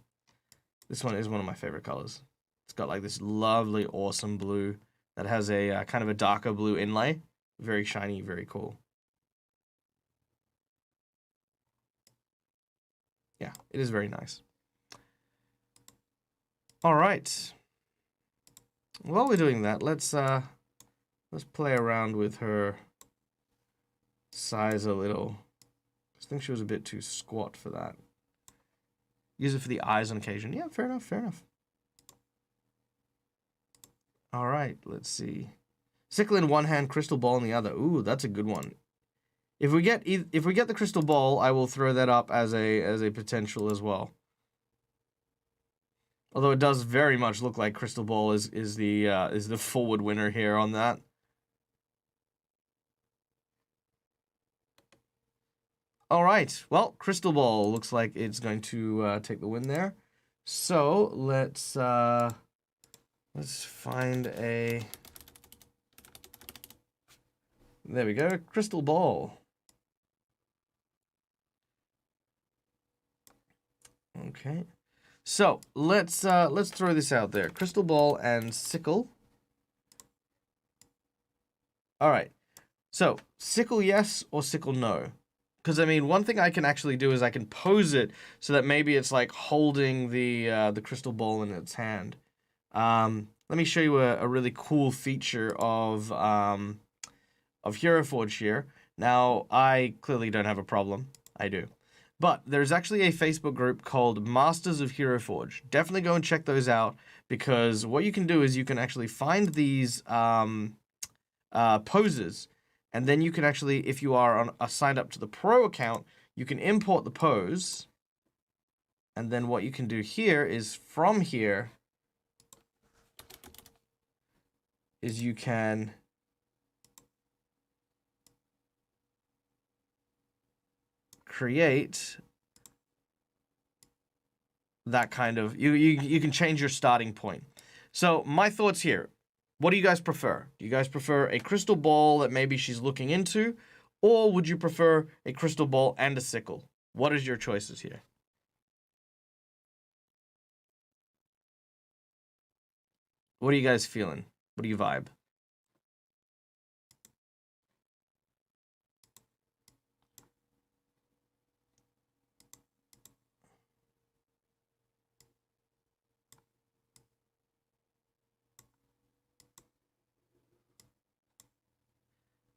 Speaker 1: This one is one of my favorite colors. It's got like this lovely, awesome blue that has a kind of a darker blue inlay. Very shiny, very cool. Yeah, it is very nice. All right. While we're doing that, let's play around with her size a little. I think she was a bit too squat for that. Use it for the eyes on occasion. Yeah, fair enough, fair enough. All right, let's see. Sickle in one hand, crystal ball in the other. Ooh, that's a good one. If we get the crystal ball, I will throw that up as a potential as well. Although it does very much look like crystal ball is the forward winner here on that. All right. Well, crystal ball looks like it's going to take the win there. So let's find a. There we go. Crystal ball. Okay. So let's throw this out there. Crystal ball and sickle. All right. So sickle yes or sickle no. Because, I mean, one thing I can actually do is I can pose it so that maybe it's like holding the crystal ball in its hand. Let me show you a really cool feature of Hero Forge here. Now, I clearly don't have a problem. I do. But there's actually a Facebook group called Masters of Hero Forge. Definitely go and check those out, because what you can do is you can actually find these poses. And then you can actually, if you are signed up to the pro account, you can import the pose. And then what you can do here is from here is you can create that kind of, you can change your starting point. So my thoughts here, what do you guys prefer? Do you guys prefer a crystal ball that maybe she's looking into, or would you prefer a crystal ball and a sickle? What is your choices here? What are you guys feeling? What do you vibe?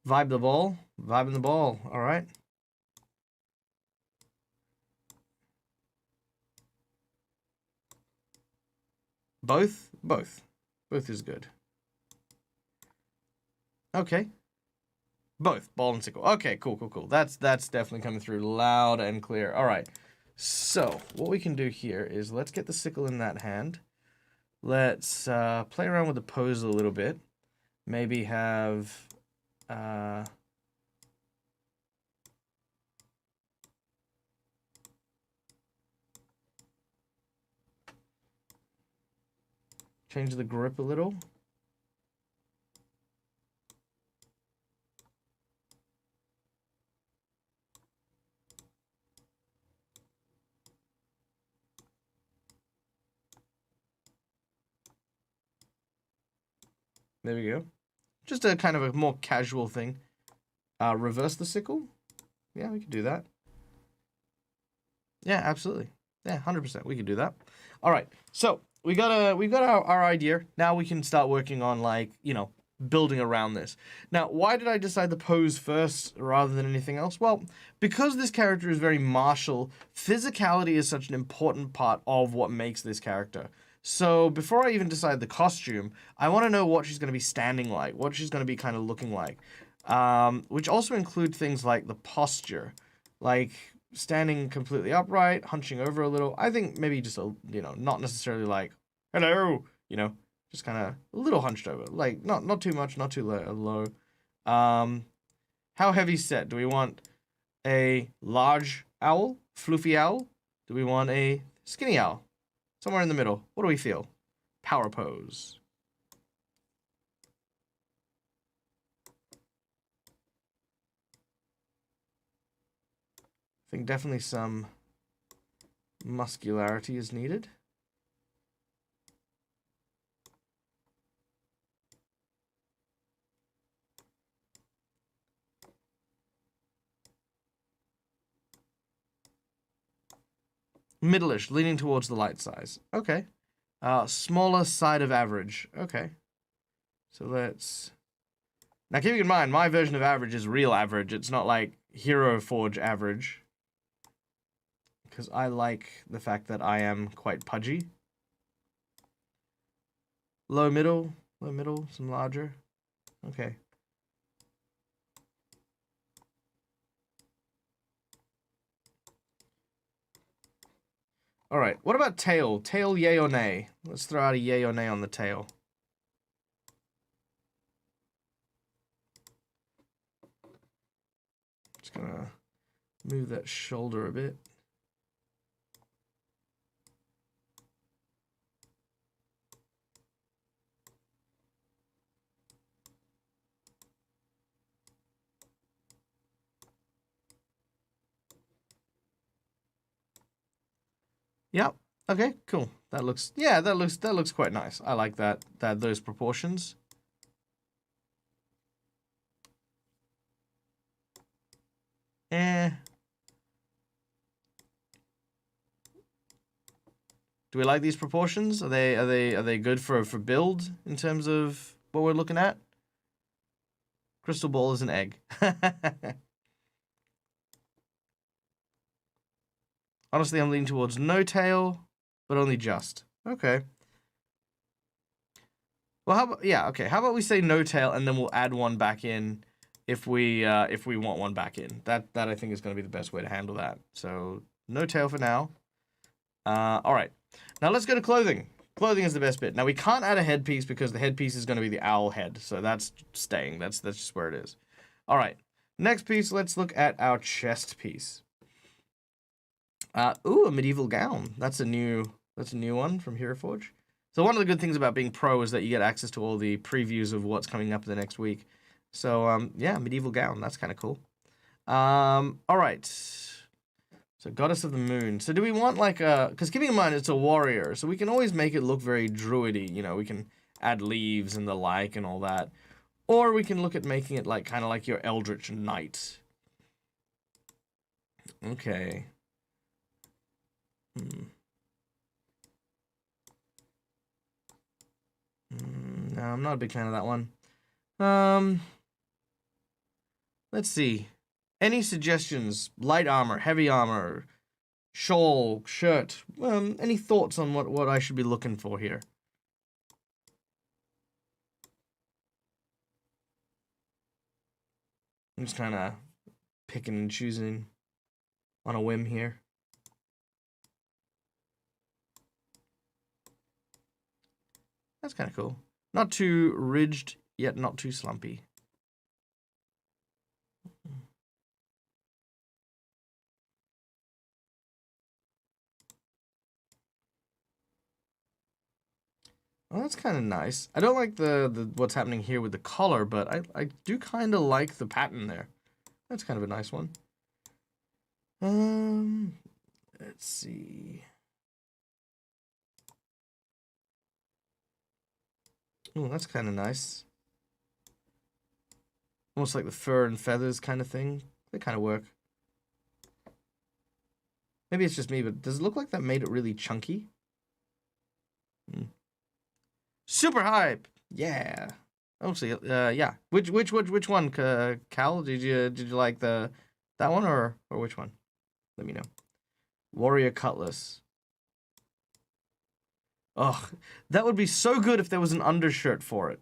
Speaker 1: Vibe the ball? Vibing the ball. All right. Both? Both. Both is good. Okay. Both. Ball and sickle. Okay, cool, cool, cool. That's definitely coming through loud and clear. All right. So, what we can do here is let's get the sickle in that hand. Let's play around with the pose a little bit. Maybe have... change the grip a little. There we go. Just a kind of a more casual thing. Reverse the sickle. Yeah, we can do that. Yeah, absolutely. Yeah, 100%. We can do that. All right. So we've got our idea. Now we can start working on, like, you know, building around this. Now, why did I decide the pose first rather than anything else? Well, because this character is very martial, physicality is such an important part of what makes this character. So before I even decide the costume, I want to know what she's going to be standing like, what she's going to be kind of looking like, which also include things like the posture, like standing completely upright, hunching over a little. I think maybe just a, you know, not necessarily like, hello, you know, just kind of a little hunched over, like not too much, not too low. How heavy set? Do we want a large owl, floofy owl? Do we want a skinny owl? Somewhere in the middle. What do we feel? Power pose. I think definitely some muscularity is needed. Middle-ish, leaning towards the light size. Okay. Smaller side of average. Okay. So let's... Now, keeping in mind, my version of average is real average. It's not like Hero Forge average. Because I like the fact that I am quite pudgy. Low, middle, some larger. Okay. All right, what about tail? Tail, yay or nay? Let's throw out a yay or nay on the tail. Just gonna move that shoulder a bit. Yep. Okay, cool. That looks, yeah, that looks quite nice. I like those proportions. Eh. Do we like these proportions? Are they good for build in terms of what we're looking at? Crystal ball is an egg. Honestly, I'm leaning towards no tail, but only just. Okay. Well, how about, yeah, okay. How about we say no tail, and then we'll add one back in if we want one back in. That I think is going to be the best way to handle that. So no tail for now. All right. Now let's go to clothing. Clothing is the best bit. Now we can't add a headpiece because the headpiece is going to be the owl head. So that's staying. That's just where it is. All right. Next piece, let's look at our chest piece. Ooh, a medieval gown. That's a new one from Hero Forge. So one of the good things about being pro is that you get access to all the previews of what's coming up the next week. So yeah, medieval gown. That's kind of cool. All right. So Goddess of the Moon. So do we want like a... Because keeping in mind it's a warrior, so we can always make it look very druidy. You know, we can add leaves and the like and all that. Or we can look at making it like kind of like your Eldritch Knight. Okay. No, I'm not a big fan of that one. Let's see. Any suggestions? Light armor, heavy armor, shawl, shirt. Any thoughts on what I should be looking for here? I'm just kind of picking and choosing on a whim here. That's kind of cool. Not too ridged, yet not too slumpy. Well, that's kind of nice. I don't like the what's happening here with the collar, but I do kind of like the pattern there. That's kind of a nice one. Let's see. Oh, that's kind of nice. Almost like the fur and feathers kind of thing. They kind of work. Maybe it's just me, but does it look like that made it really chunky? Super hype! Yeah. Oh, see, yeah. Which one, Cal? Did you like that one or which one? Let me know. Warrior Cutlass. Ugh, that would be so good if there was an undershirt for it.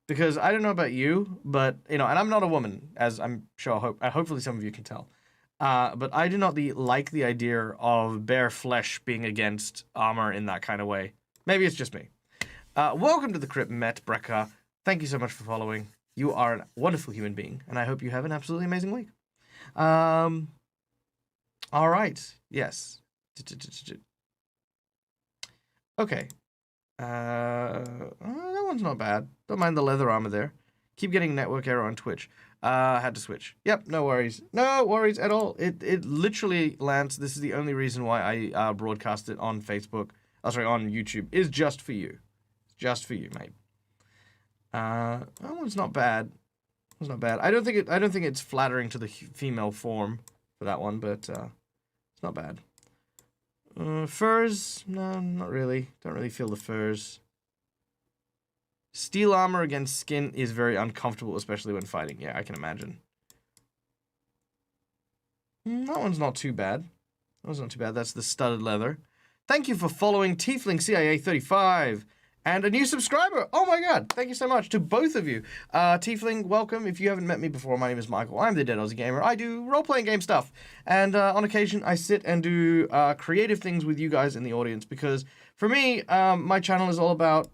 Speaker 1: Because I don't know about you, but you know, and I'm not a woman, as I'm sure hopefully some of you can tell. But I do not like the idea of bare flesh being against armor in that kind of way. Maybe it's just me. Welcome to the crypt, Met Brecca. Thank you so much for following. You are a wonderful human being, and I hope you have an absolutely amazing week. All right. Yes. Okay. That one's not bad. Don't mind the leather armor there. Keep getting network error on Twitch. Had to switch. Yep, no worries. No worries at all. It literally, Lance, this is the only reason why I broadcast it on Facebook. Oh, sorry, on YouTube. Is just for you. Just for you, mate. That one's not bad. It's not bad. I don't think it's flattering to the female form for that one, but it's not bad. Furs? No, not really. Don't really feel the furs. Steel armor against skin is very uncomfortable, especially when fighting. Yeah, I can imagine. That one's not too bad. That one's not too bad. That's the studded leather. Thank you for following Tiefling CIA 35 and a new subscriber. Oh my god, thank you so much to both of you. Tiefling, welcome. If you haven't met me before, my name is Michael. I'm the Dead Aussie Gamer. I do role-playing game stuff. And on occasion, I sit and do creative things with you guys in the audience because for me, my channel is all about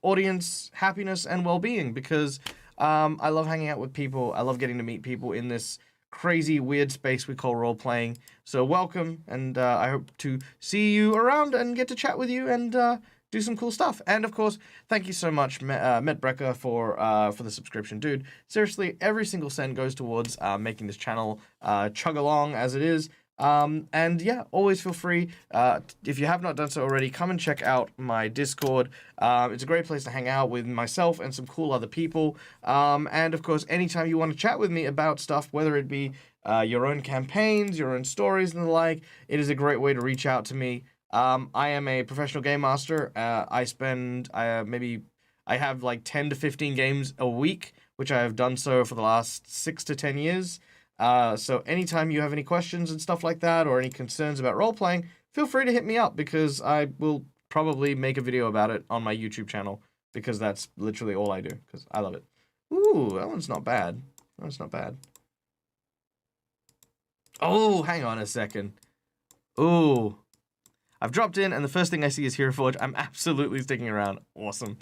Speaker 1: audience happiness and well-being because I love hanging out with people. I love getting to meet people in this crazy, weird space we call role-playing. So welcome, and I hope to see you around and get to chat with you and do some cool stuff. And of course, thank you so much, Met Brecca, for the subscription, dude. Seriously, every single cent goes towards making this channel chug along as it is. And yeah, always feel free, if you have not done so already, come and check out my Discord. It's a great place to hang out with myself and some cool other people. And of course, anytime you want to chat with me about stuff, whether it be your own campaigns, your own stories, and the like, it is a great way to reach out to me. I am a professional game master. I have like 10 to 15 games a week, which I have done so for the last 6 to 10 years. So anytime you have any questions and stuff like that, or any concerns about role-playing, feel free to hit me up, because I will probably make a video about it on my YouTube channel, because that's literally all I do, because I love it. Ooh, that one's not bad. That one's not bad. Oh, hang on a second. Ooh. I've dropped in, and the first thing I see is Hero Forge. I'm absolutely sticking around. Awesome.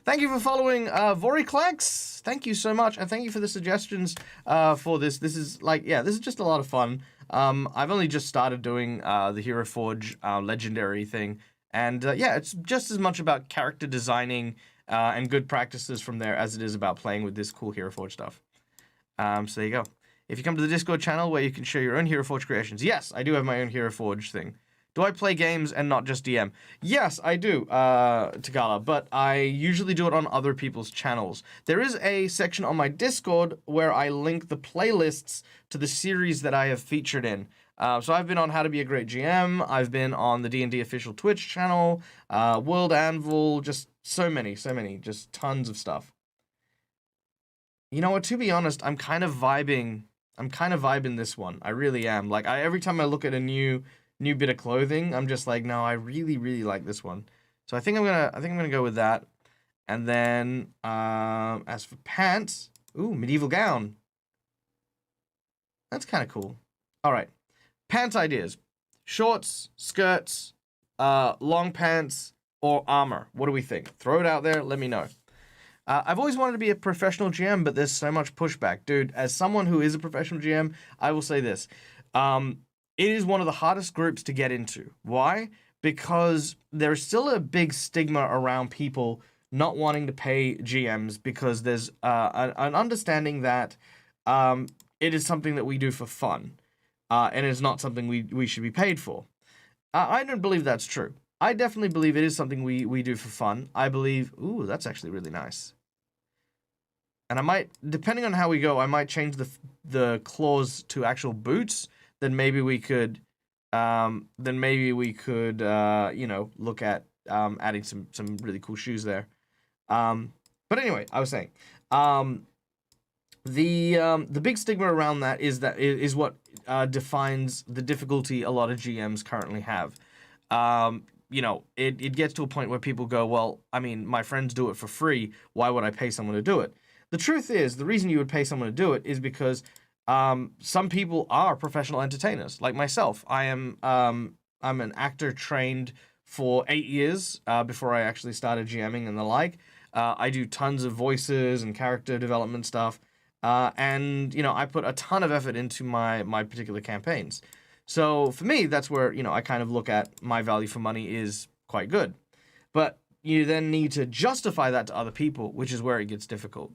Speaker 1: Thank you for following Voriclax. Thank you so much, and thank you for the suggestions for this. This is this is just a lot of fun. I've only just started doing the Hero Forge legendary thing, and it's just as much about character designing and good practices from there as it is about playing with this cool Hero Forge stuff. So there you go. If you come to the Discord channel where you can share your own Hero Forge creations, yes, I do have my own Hero Forge thing. Do I play games and not just DM? Yes, I do, Tagala, but I usually do it on other people's channels. There is a section on my Discord where I link the playlists to the series that I have featured in. So I've been on How to Be a Great GM, I've been on the D&D official Twitch channel, World Anvil, just so many, just tons of stuff. You know what, to be honest, I'm kind of vibing this one. I really am. Like, every time I look at a new bit of clothing, I'm just like, no, I really like this one. So I think I'm gonna go with that. And then as for pants, ooh, medieval gown. That's kind of cool. All right, pants ideas: shorts, skirts, long pants, or armor. What do we think? Throw it out there. Let me know. I've always wanted to be a professional GM, but there's so much pushback. Dude, as someone who is a professional GM, I will say this. It is one of the hardest groups to get into. Why? Because there's still a big stigma around people not wanting to pay GMs because there's an understanding that it is something that we do for fun, and it's not something we should be paid for. I don't believe that's true. I definitely believe it is something we do for fun. I believe... Ooh, that's actually really nice. And I might, depending on how we go, I might change the claws to actual boots. Then maybe we could, look at adding some really cool shoes there. But anyway, I was saying, the big stigma around that is what defines the difficulty a lot of GMs currently have. It gets to a point where people go, well, I mean, my friends do it for free. Why would I pay someone to do it? The truth is, the reason you would pay someone to do it is because some people are professional entertainers, like myself. I'm an actor trained for 8 years before I actually started GMing and the like. I do tons of voices and character development stuff, and I put a ton of effort into my particular campaigns. So for me, that's where I kind of look at my value for money is quite good, but you then need to justify that to other people, which is where it gets difficult.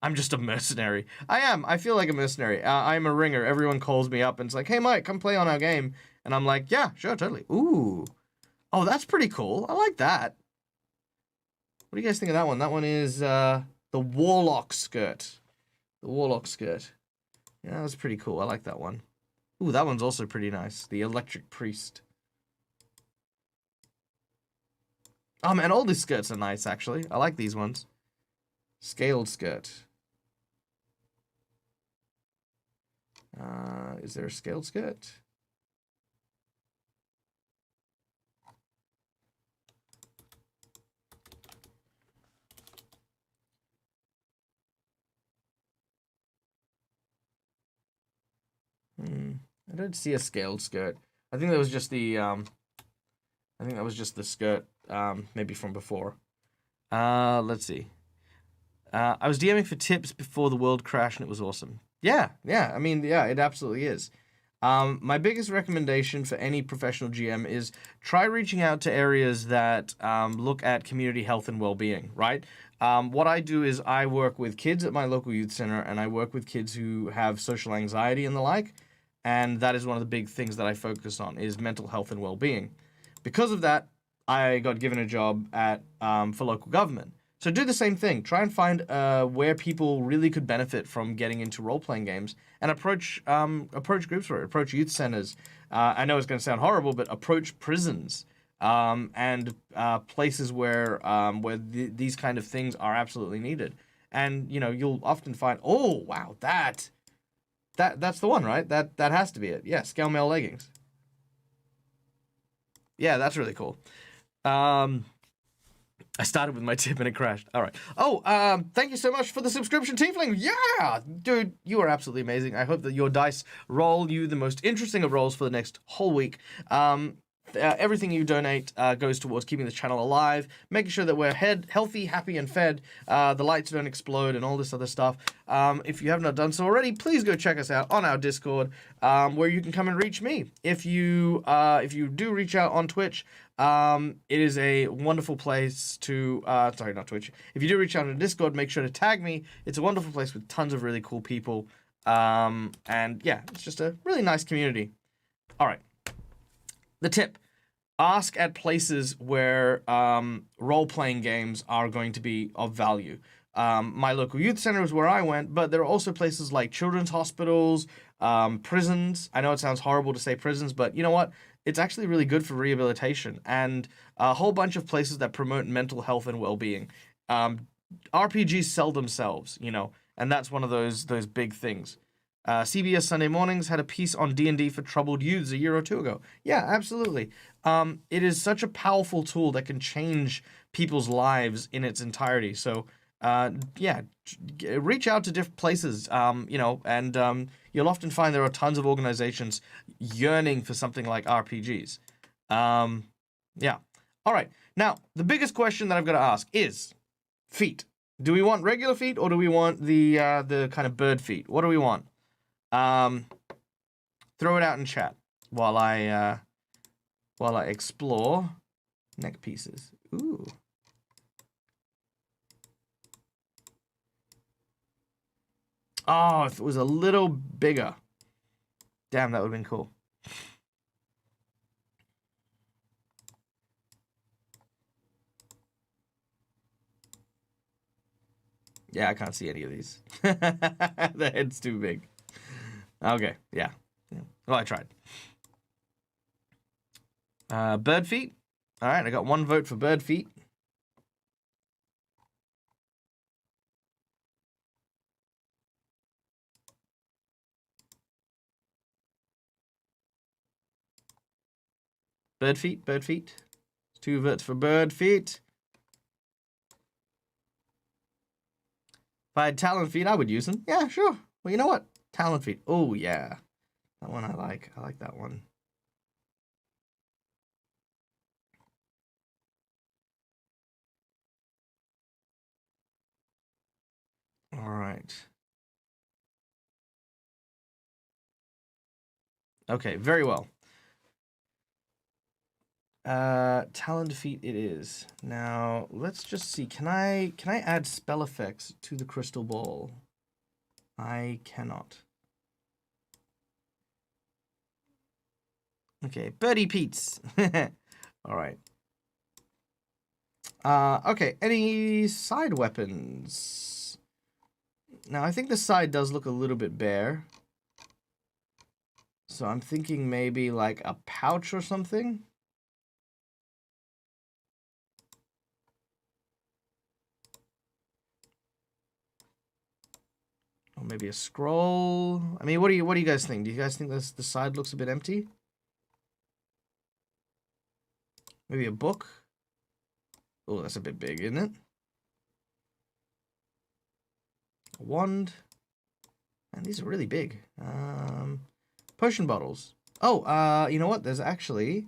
Speaker 1: I'm just a mercenary. I feel like a mercenary. I'm a ringer. Everyone calls me up and it's like, hey, Mike, come play on our game. And I'm like, yeah, sure, totally. Ooh. Oh, that's pretty cool. I like that. What do you guys think of that one? That one is the Warlock skirt. The Warlock skirt. Yeah, that's pretty cool. I like that one. Ooh, that one's also pretty nice. The Electric Priest. Oh, man, all these skirts are nice, actually. I like these ones. Scaled skirt. Is there a scaled skirt? I don't see a scaled skirt. I think that was just the skirt, maybe from before. Let's see. I was DMing for tips before the world crashed, and it was awesome. Yeah. I mean, yeah, it absolutely is. My biggest recommendation for any professional GM is try reaching out to areas that look at community health and well-being, right? What I do is I work with kids at my local youth center, and I work with kids who have social anxiety and the like, and that is one of the big things that I focus on is mental health and well-being. Because of that, I got given a job at for local government. So do the same thing. Try and find where people really could benefit from getting into role-playing games and approach groups for it. Approach youth centers. I know it's going to sound horrible, but approach prisons and places where these kind of things are absolutely needed. And you'll often find, oh wow, that's the one, right? That has to be it. Yeah, scale mail leggings. Yeah, that's really cool. I started with my tip and it crashed. All right. Oh, thank you so much for the subscription, Tiefling. Yeah, dude, you are absolutely amazing. I hope that your dice roll you the most interesting of rolls for the next whole week. Everything you donate goes towards keeping the channel alive, making sure that we're healthy, happy, and fed. The lights don't explode and all this other stuff. If you have not done so already, please go check us out on our Discord, where you can come and reach me. If you do reach out on Twitch, it is a wonderful place to, sorry, not Twitch. If you do reach out on Discord, make sure to tag me. It's a wonderful place with tons of really cool people. And yeah, it's just a really nice community. All right. The tip: ask at places where role-playing games are going to be of value. My local youth center is where I went, but there are also places like children's hospitals, prisons. I know it sounds horrible to say prisons, but you know what? It's actually really good for rehabilitation, and a whole bunch of places that promote mental health and well-being. RPGs sell themselves, you know, and that's one of those big things. CBS Sunday Mornings had a piece on D&D for troubled youths a year or two ago. Yeah, absolutely. It is such a powerful tool that can change people's lives in its entirety. So, yeah, reach out to different places, you know, and you'll often find there are tons of organizations yearning for something like RPGs. Yeah. All right. Now, the biggest question that I've got to ask is feet. Do we want regular feet or do we want the kind of bird feet? What do we want? Throw it out in chat while I explore neck pieces. Ooh. Oh, if it was a little bigger. Damn, that would have been cool. Yeah, I can't see any of these. The head's too big. Okay, yeah. Well, I tried. Bird feet. All right, I got one vote for bird feet. Bird feet, bird feet. 2 votes for bird feet. If I had talon feet, I would use them. Yeah, sure. Well, you know what? Talon feet. Oh, yeah. That one I like. I like that one. All right. Okay, very well. Talon feet it is. Now, let's just see. Can I add spell effects to the crystal ball? I cannot. Okay, birdie Pete's. All right. Okay, any side weapons? Now, I think the side does look a little bit bare. So I'm thinking maybe like a pouch or something. Or maybe a scroll. I mean, what do you guys think? Do you guys think the side looks a bit empty? Maybe a book? Oh, that's a bit big, isn't it? A wand. And these are really big. Potion bottles. Oh, you know what? There's actually...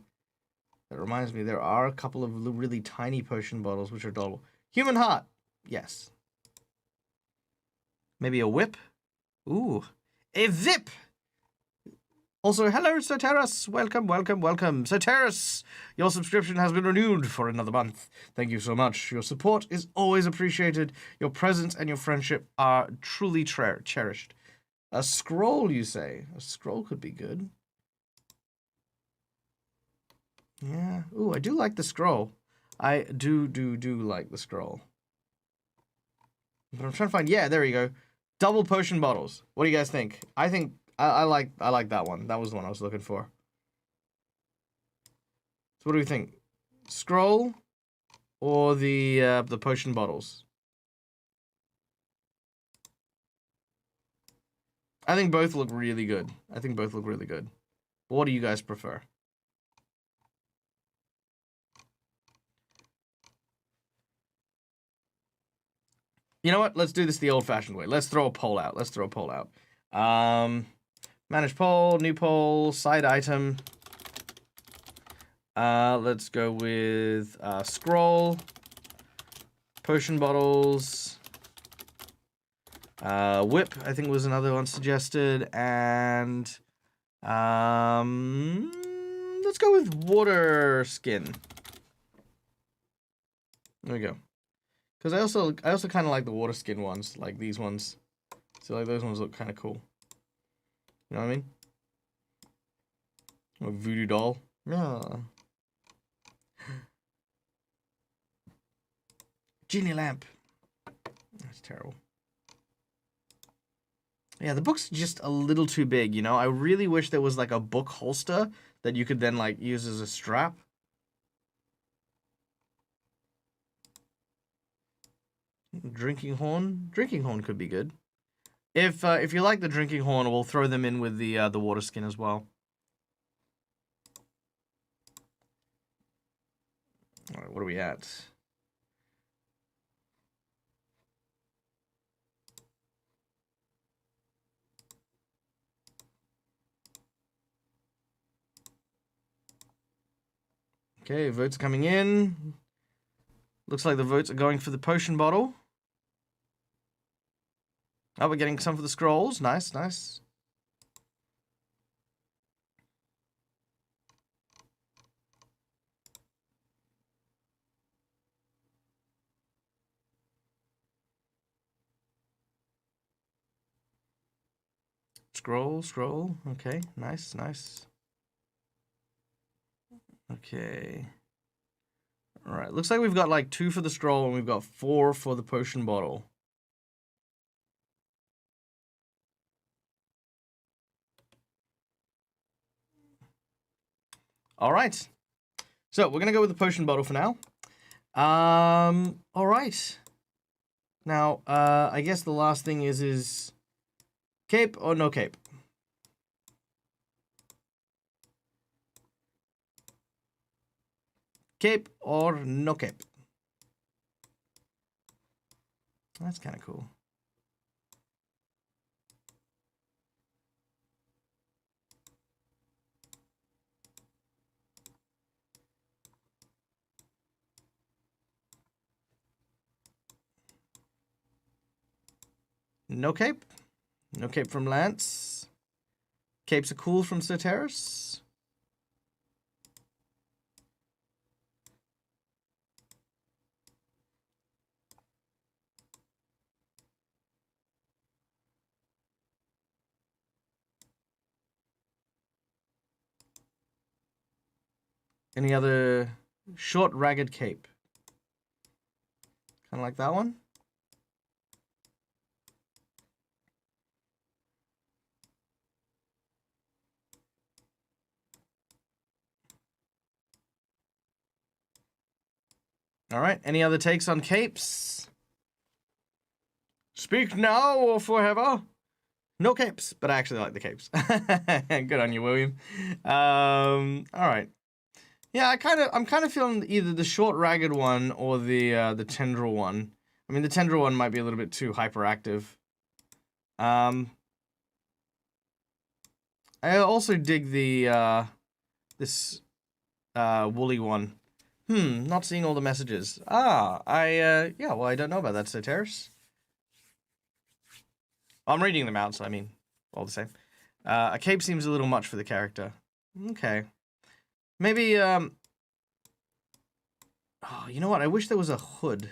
Speaker 1: That reminds me, there are a couple of really tiny potion bottles, which are adorable. Human heart. Yes. Maybe a whip. Ooh. A zip! Also, hello, Soteris. Welcome, welcome, welcome. Soteris, your subscription has been renewed for another month. Thank you so much. Your support is always appreciated. Your presence and your friendship are truly cherished. A scroll, you say? A scroll could be good. Yeah. Ooh, I do like the scroll. I do like the scroll. But I'm trying to find... Yeah, there you go. Double potion bottles. What do you guys think? I think... I like that one. That was the one I was looking for. So what do we think? Scroll or the potion bottles? I think both look really good. But what do you guys prefer? You know what? Let's do this the old-fashioned way. Let's throw a poll out. Manage poll, new poll, side item. Let's go with scroll, potion bottles, whip, I think was another one suggested, and let's go with water skin. There we go. Because I also kind of like the water skin ones, like these ones. So like those ones look kind of cool. You know what I mean? Or voodoo doll. Yeah. Genie lamp. That's terrible. Yeah, the book's just a little too big, you know? I really wish there was like a book holster that you could then like use as a strap. Drinking horn? Drinking horn could be good. If you like the drinking horn, we'll throw them in with the water skin as well. All right, what are we at? Okay, votes coming in. Looks like the votes are going for the potion bottle. Oh, we're getting some for the scrolls. Nice, nice. Scroll, scroll. Okay, nice, nice. Okay. All right, looks like we've got like 2 for the scroll and we've got 4 for the potion bottle. All right. So we're gonna go with the potion bottle for now. All right. Now, I guess the last thing is cape or no cape? Cape or no cape? That's kind of cool. No cape? No cape from Lance. Capes are cool from Soteris. Any other short, ragged cape? Kind of like that one. All right. Any other takes on capes? Speak now or forever. No capes, but I actually like the capes. Good on you, William. All right. Yeah, I'm kind of feeling either the short, ragged one or the tendril one. I mean, the tendril one might be a little bit too hyperactive. I also dig the this woolly one. Not seeing all the messages. Yeah, well, I don't know about that, Soteris. I'm reading them out, so I mean, all the same. A cape seems a little much for the character. Okay. Maybe, oh, you know what? I wish there was a hood.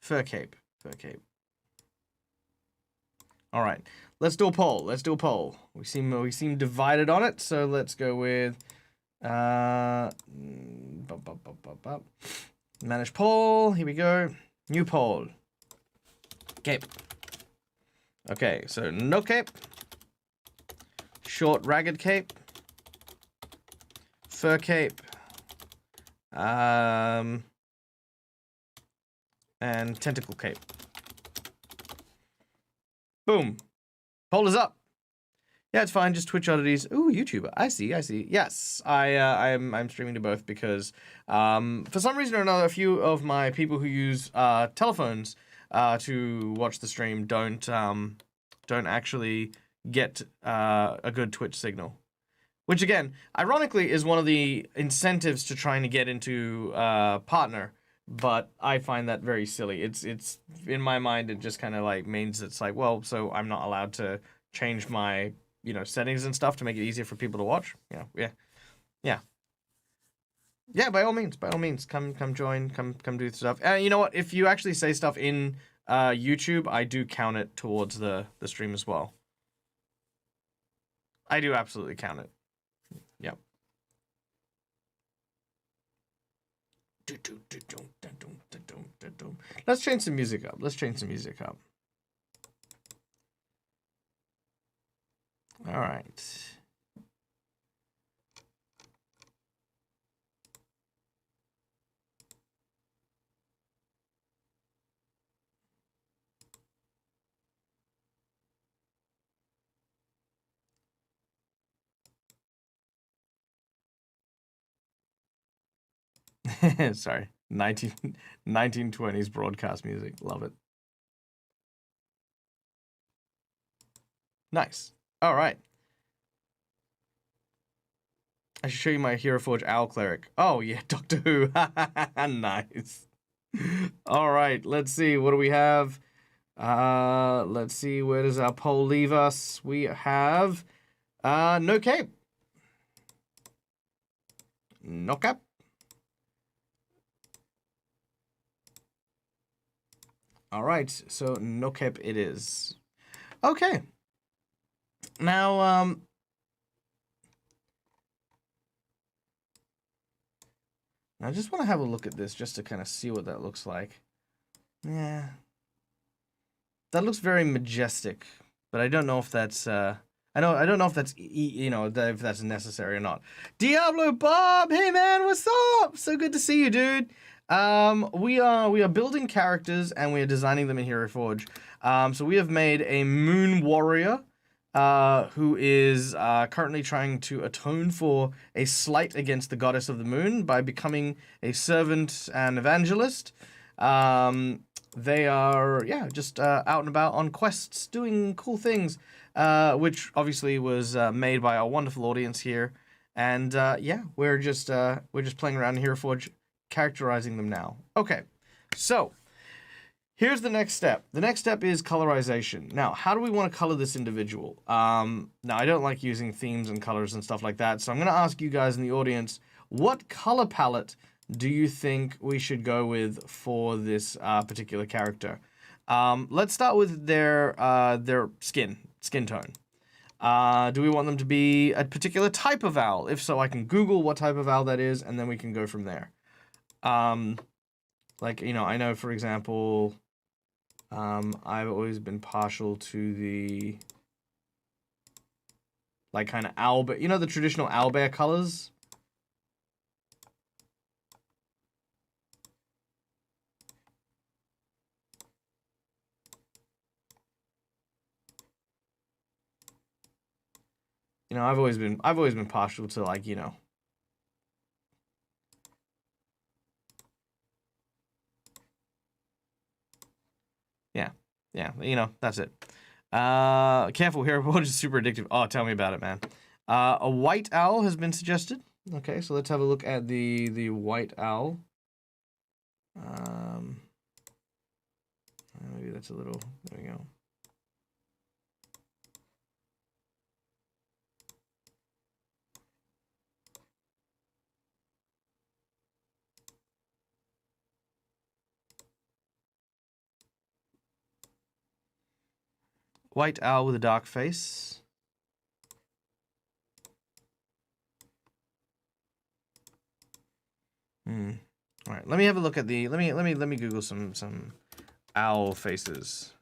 Speaker 1: Fur cape. Fur cape. All right. Let's do a poll. Let's do a poll. We seem divided on it, so let's go with manage poll. Here we go. New poll. Cape. Okay, so no cape. Short ragged cape. Fur cape. And tentacle cape. Boom. Poll is up. Yeah, it's fine. Just Twitch oddities. Ooh, YouTuber. I see. I see. Yes, I'm streaming to both because for some reason or another, a few of my people who use telephones to watch the stream don't actually get a good Twitch signal. Which again, ironically, is one of the incentives to trying to get into partner. But I find that very silly. It's in my mind, it just kind of like means it's like, well, so I'm not allowed to change my settings and stuff to make it easier for people to watch. Yeah. Yeah, by all means, come join, come do stuff. And you know what? If you actually say stuff in YouTube, I do count it towards the stream as well. I do absolutely count it. Yep. Let's change some music up. All right. Sorry. 1920s broadcast music. Love it. Nice. All right. I should show you my Hero Forge Owl Cleric. Oh, yeah, Doctor Who. Nice. All right, let's see. What do we have? Let's see. Where does our poll leave us? We have no cape. No cap. All right, so no cape it is. Okay. Now, I just want to have a look at this just to kind of see what that looks like. Yeah. That looks very majestic, but I don't know if that's I don't know if that's if that's necessary or not. Diablo Bob, hey man, what's up? So good to see you, dude. We are building characters and we are designing them in Hero Forge. So we have made a Moon Warrior, who is currently trying to atone for a slight against the goddess of the moon by becoming a servant and evangelist. They are, just out and about on quests, doing cool things, which obviously was made by our wonderful audience here. And we're just playing around in Hero Forge, characterizing them now. Okay, so here's the next step. The next step is colorization. Now, how do we want to color this individual? Now, I don't like using themes and colors and stuff like that, so I'm going to ask you guys in the audience, what color palette do you think we should go with for this particular character? Let's start with their skin tone. Do we want them to be a particular type of owl? If so, I can Google what type of owl that is, and then we can go from there. I know, for example, I've always been partial to the kind of owlbear, the traditional owlbear colors. I've always been partial to Yeah, that's it. Careful, Hero Forge is super addictive. Oh, tell me about it, man. A white owl has been suggested. Okay, so let's have a look at the white owl. Maybe that's a little. There we go. White owl with a dark face. All right, let me have a look at the. Let me Google some owl faces.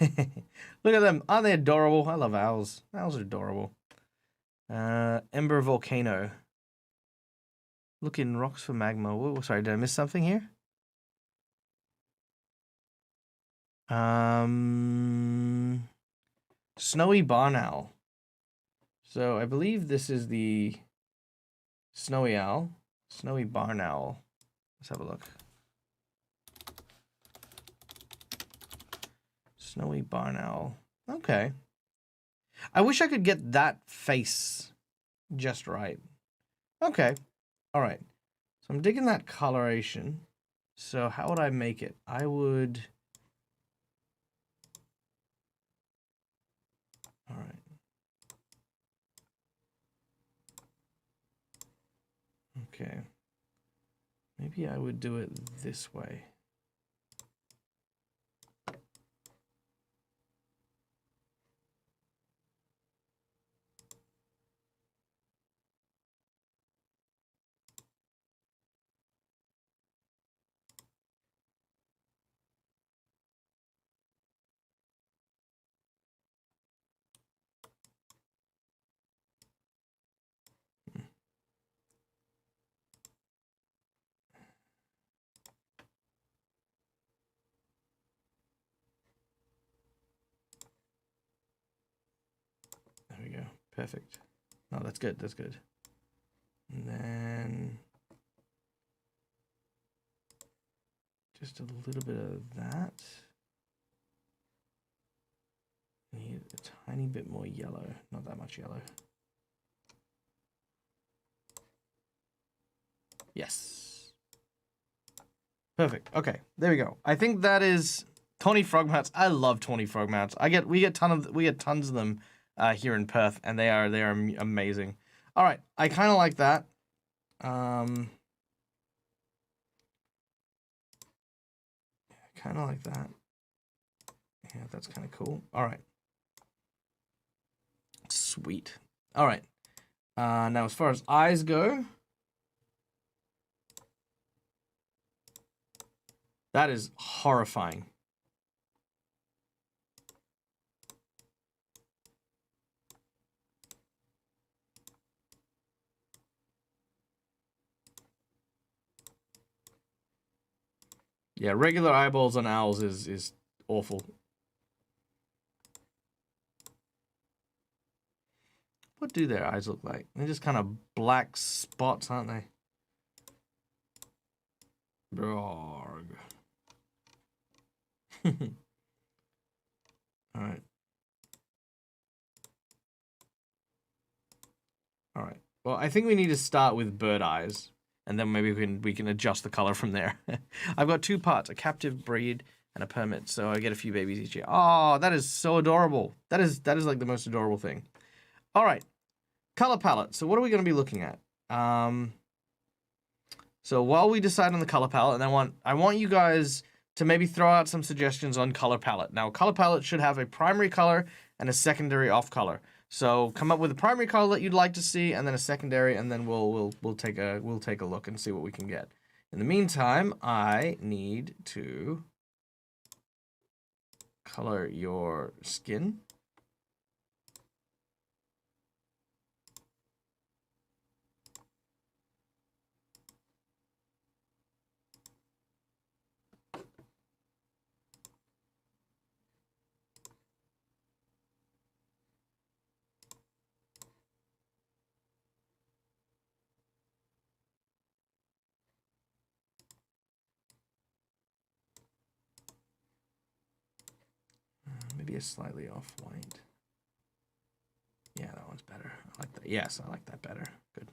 Speaker 1: Look at them. Aren't they adorable? I love owls. Owls are adorable. Ember Volcano. Look in rocks for magma. Whoa, sorry, did I miss something here? Snowy barn owl. So I believe this is the snowy owl. Snowy barn owl. Let's have a look. Snowy barn owl. Okay. I wish I could get that face just right. Okay. All right. So I'm digging that coloration. So how would I make it? I would... All right. Okay. Maybe I would do it this way. There we go. Perfect. No, that's good. That's good. And then just a little bit of that. Need a tiny bit more yellow. Not that much yellow. Yes. Perfect. Okay, there we go. I think that is Tawny frog mats. I love Tawny frog mats. We get tons of them here in Perth, and they are amazing. All right, I kind of like that. Kind of like that. Yeah, that's kind of cool. All right. Sweet. All right. Now, as far as eyes go, that is horrifying. Yeah, regular eyeballs on owls is awful. What do their eyes look like? They're just kind of black spots, aren't they? Brog. All right. All right. Well, I think we need to start with bird eyes, and then maybe we can adjust the color from there. I've got two parts: a captive breed and a permit. So I get a few babies each year. Oh, that is so adorable. That is like the most adorable thing. All right. Color palette. So what are we going to be looking at? So while we decide on the color palette, and I want you guys to maybe throw out some suggestions on color palette. Now, color palette should have a primary color and a secondary off color. So come up with a primary color that you'd like to see, and then a secondary, and then we'll take a look and see what we can get. In the meantime, I need to color your skin. Maybe a slightly off-white. Yeah, that one's better. I like that. Yes, I like that better. Good.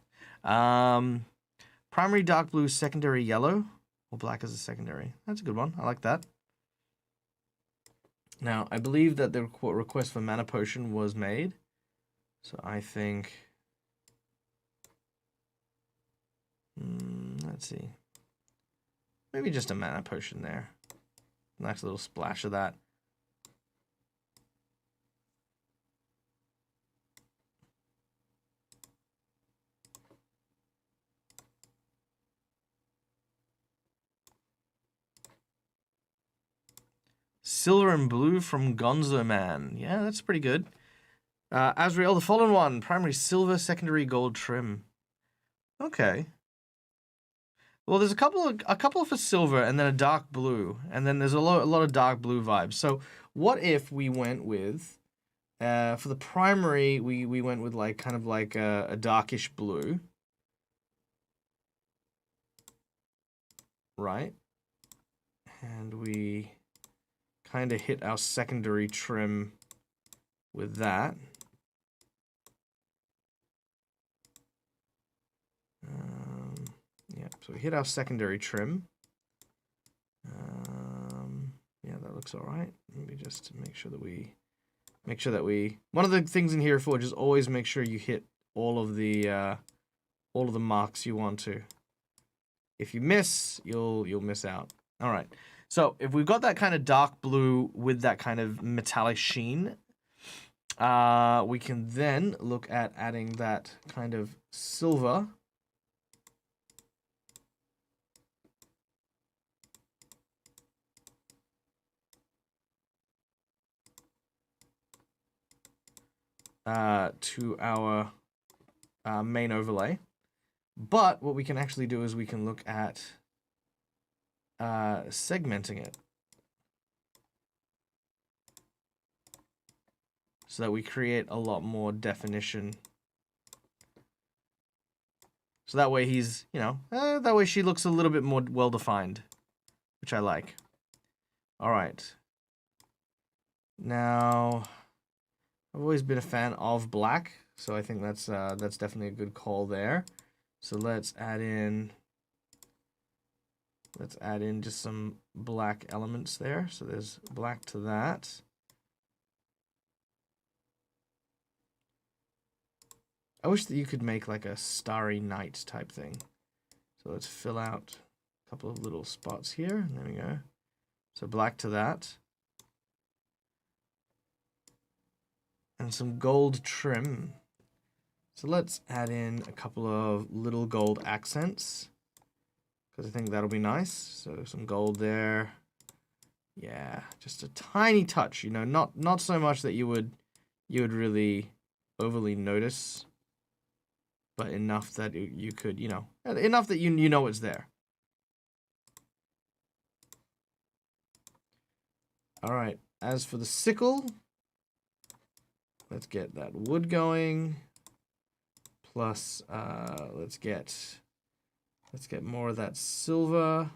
Speaker 1: Primary dark blue, secondary yellow, or black as a secondary. That's a good one. I like that. Now, I believe that the request for mana potion was made. So I think... let's see. Maybe just a mana potion there. Nice little splash of that. Silver and blue from Gonzo Man. Yeah, that's pretty good. Azrael, the Fallen One. Primary silver, secondary gold trim. Okay. Well, there's a couple for silver, and then a dark blue, and then there's a lot of dark blue vibes. So what if we went with for the primary we went with like kind of like a darkish blue, right? And we kind of hit our secondary trim with that. Yeah, so we hit our secondary trim. Yeah, that looks all right. Maybe just to make sure that we one of the things in here for just always make sure you hit all of the marks you want to. If you miss, you'll miss out. All right. So if we've got that kind of dark blue with that kind of metallic sheen, we can then look at adding that kind of silver. To our main overlay. But what we can actually do is we can look at segmenting it. So that we create a lot more definition. So that way he's, that way she looks a little bit more well-defined, which I like. All right. Now, I've always been a fan of black, so I think that's definitely a good call there. So let's add in just some black elements there. So there's black to that. I wish that you could make like a starry night type thing. So let's fill out a couple of little spots here. There we go. So black to that. And some gold trim. So let's add in a couple of little gold accents, because I think that'll be nice. So some gold there. Yeah, just a tiny touch, not so much that you would really overly notice, but enough that you could, enough that you know it's there. All right, as for the sickle, let's get that wood going. Plus, let's get more of that silver.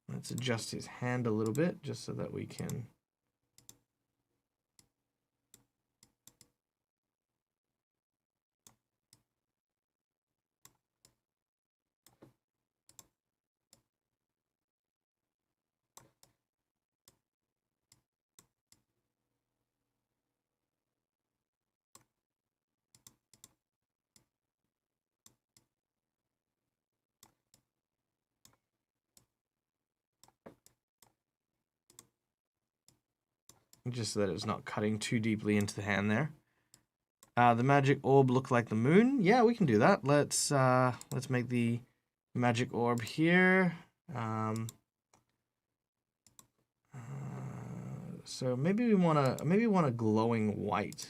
Speaker 1: Let's adjust his hand a little bit just so that we can. Just so that it's not cutting too deeply into the hand there. The magic orb look like the moon. Yeah, we can do that. Let's make the magic orb here. So maybe we want a glowing white.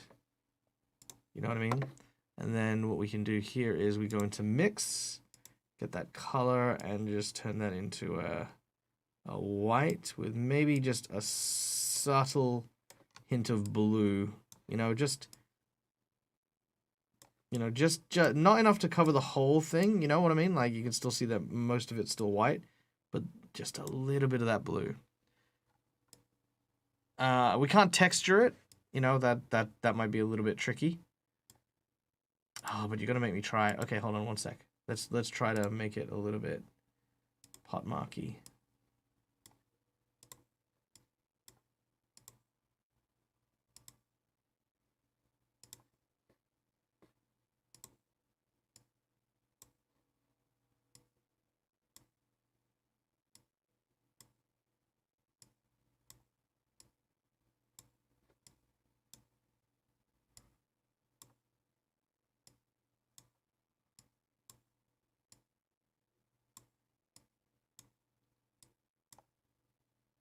Speaker 1: You know what I mean? And then what we can do here is we go into mix, get that color, and just turn that into a white with maybe just a subtle hint of blue. Just not enough to cover the whole thing. You know what I mean? Like you can still see that most of it's still white, but just a little bit of that blue. We can't texture it. That might be a little bit tricky. Oh, but you're gonna make me try. Okay, hold on one sec. Let's try to make it a little bit pot marky.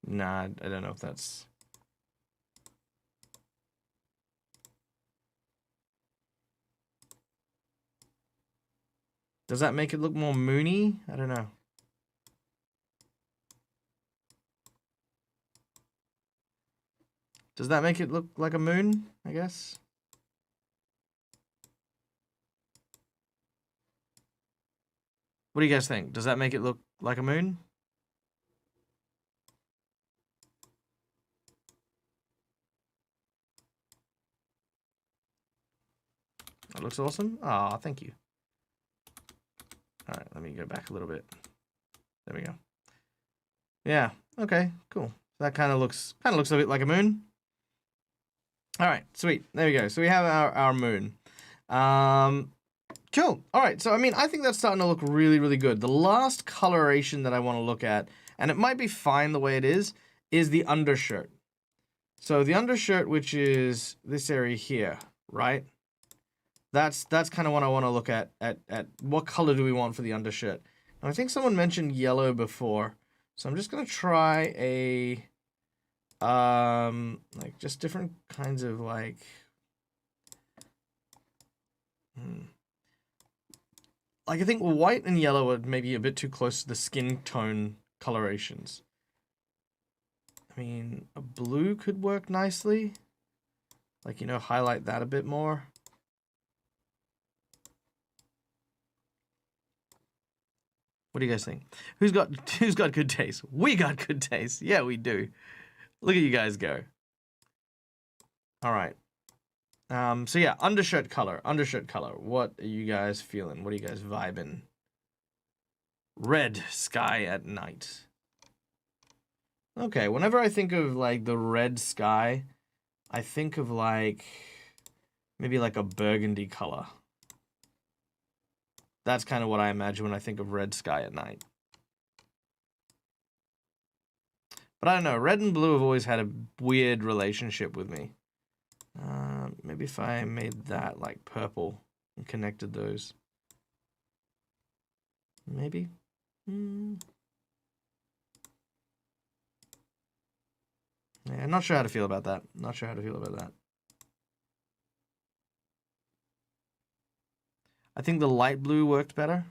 Speaker 1: Nah, I don't know if that's. Does that make it look more moony? I don't know. Does that make it look like a moon, I guess? What do you guys think? Does that make it look like a moon? That looks awesome. Ah, thank you. All right, let me go back a little bit. There we go. Yeah. Okay. Cool. That kind of looks a bit like a moon. All right. Sweet. There we go. So we have our moon. Cool. All right. So I mean, I think that's starting to look really, really good. The last coloration that I want to look at, and it might be fine the way it is the undershirt. So the undershirt, which is this area here, right? That's kind of what I want to look at what color do we want for the undershirt. And I think someone mentioned yellow before. So I'm just going to try a like just different kinds of like like I think white and yellow are maybe a bit too close to the skin tone colorations. I mean, a blue could work nicely. Like, you know, highlight that a bit more. What do you guys think? Who's got good taste? We got good taste. Yeah, we do. Look at you guys go. All right. So yeah, undershirt color. What are you guys feeling? What are you guys vibing? Red sky at night. Okay, whenever I think of like the red sky, I think of like maybe like a burgundy color. That's kind of what I imagine when I think of red sky at night. But I don't know, red and blue have always had a weird relationship with me. Maybe if I made that like purple and connected those. Maybe. Yeah, I'm not sure how to feel about that. I think the light blue worked better.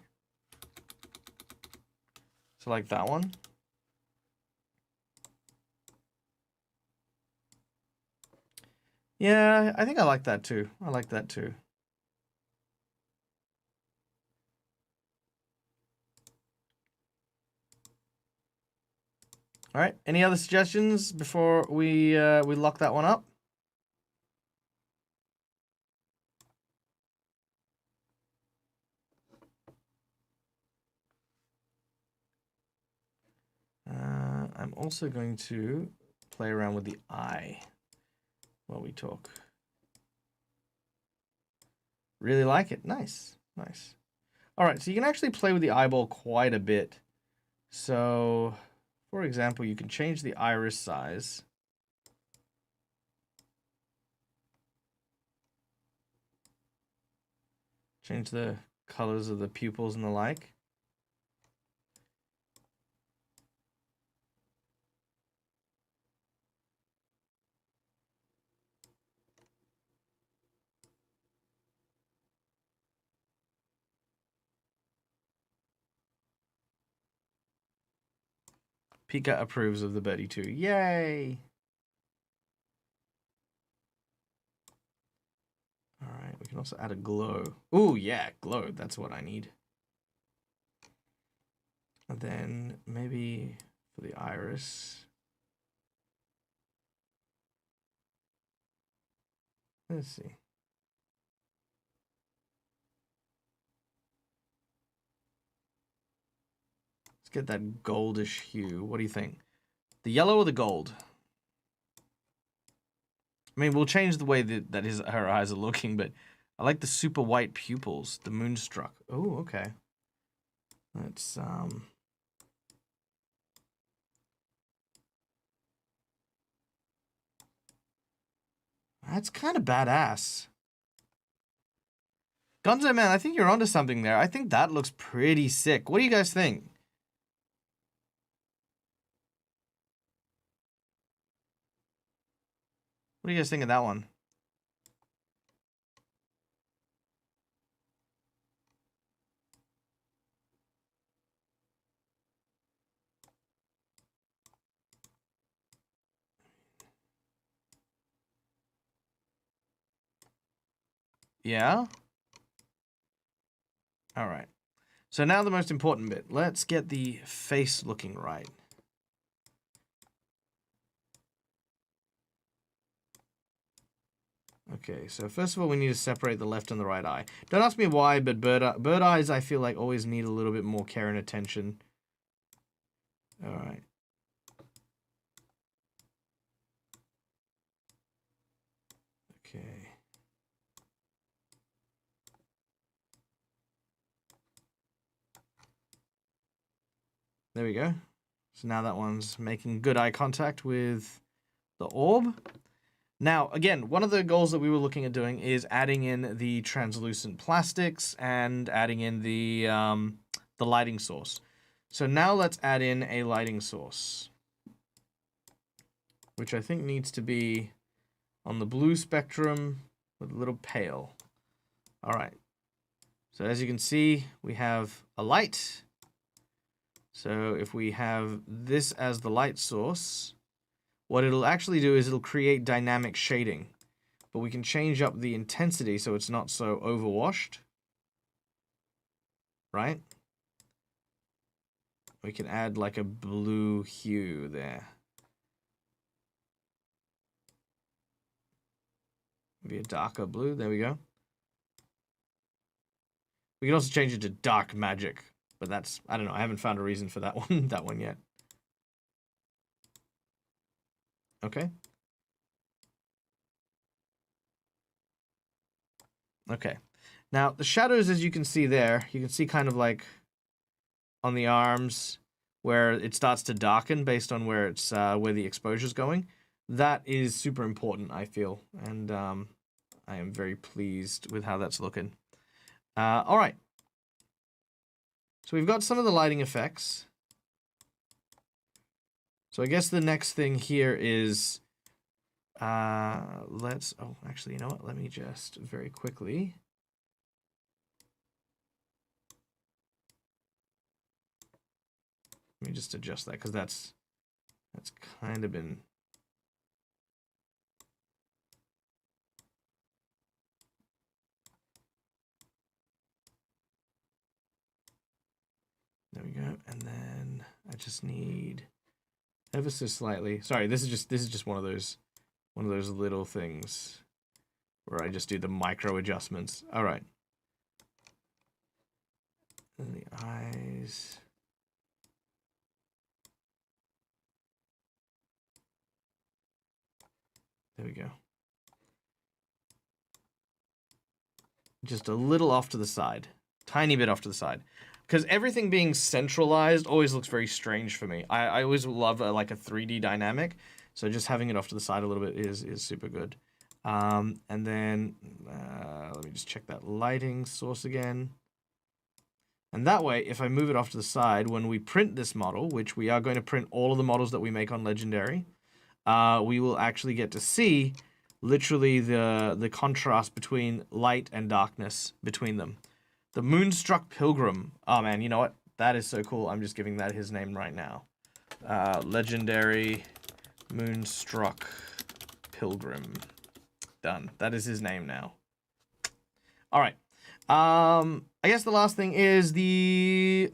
Speaker 1: So like that one. Yeah, I think I like that too. All right. Any other suggestions before we lock that one up? I'm also going to play around with the eye while we talk. Really like it. Nice. All right, so you can actually play with the eyeball quite a bit. So, for example, you can change the iris size. Change the colors of the pupils and the like. Pika approves of the birdie too. Yay! All right, we can also add a glow. Ooh, yeah, glow. That's what I need. And then maybe for the iris. Let's see. Let's get that goldish hue. What do you think? The yellow or the gold? I mean, we'll change the way that her eyes are looking, but I like the super white pupils, the moonstruck. Oh, okay. Let's that's kind of badass. Gonzo Man, I think you're onto something there. I think that looks pretty sick. What do you guys think? What do you guys think of that one? Yeah? All right. So now the most important bit. Let's get the face looking right. Okay, so first of all, we need to separate the left and the right eye. Don't ask me why, but bird eyes, I feel like, always need a little bit more care and attention. All right. Okay. There we go. So now that one's making good eye contact with the orb. Now, again, one of the goals that we were looking at doing is adding in the translucent plastics and adding in the lighting source. So now let's add in a lighting source, which I think needs to be on the blue spectrum with a little pale. All right. So as you can see, we have a light. So if we have this as the light source, what it'll actually do is it'll create dynamic shading. But we can change up the intensity so it's not so overwashed. Right? We can add like a blue hue there. Maybe a darker blue. There we go. We can also change it to dark magic. But that's, I don't know, I haven't found a reason for that one yet. Okay. Okay. Now, the shadows, as you can see there, you can see kind of like on the arms where it starts to darken based on where it's where the exposure's going. That is super important, I feel, and I am very pleased with how that's looking. All right. So we've got some of the lighting effects. So I guess the next thing here is oh, actually, you know what? Let me just very quickly. Let me just adjust that because that's kind of been. There we go. And then I just need ever so slightly. Sorry, this is just one of those little things where I just do the micro adjustments. All right. And the eyes. There we go. Just a little off to the side. Tiny bit off to the side. Because everything being centralized always looks very strange for me. I always love like a 3D dynamic. So just having it off to the side a little bit is super good. And then let me just check that lighting source again. And that way, if I move it off to the side, when we print this model, which we are going to print all of the models that we make on Legendary, we will actually get to see literally the contrast between light and darkness between them. The Moonstruck Pilgrim. Oh man, you know what? That is so cool. I'm just giving that his name right now. Legendary Moonstruck Pilgrim. Done. That is his name now. All right. I guess the last thing is the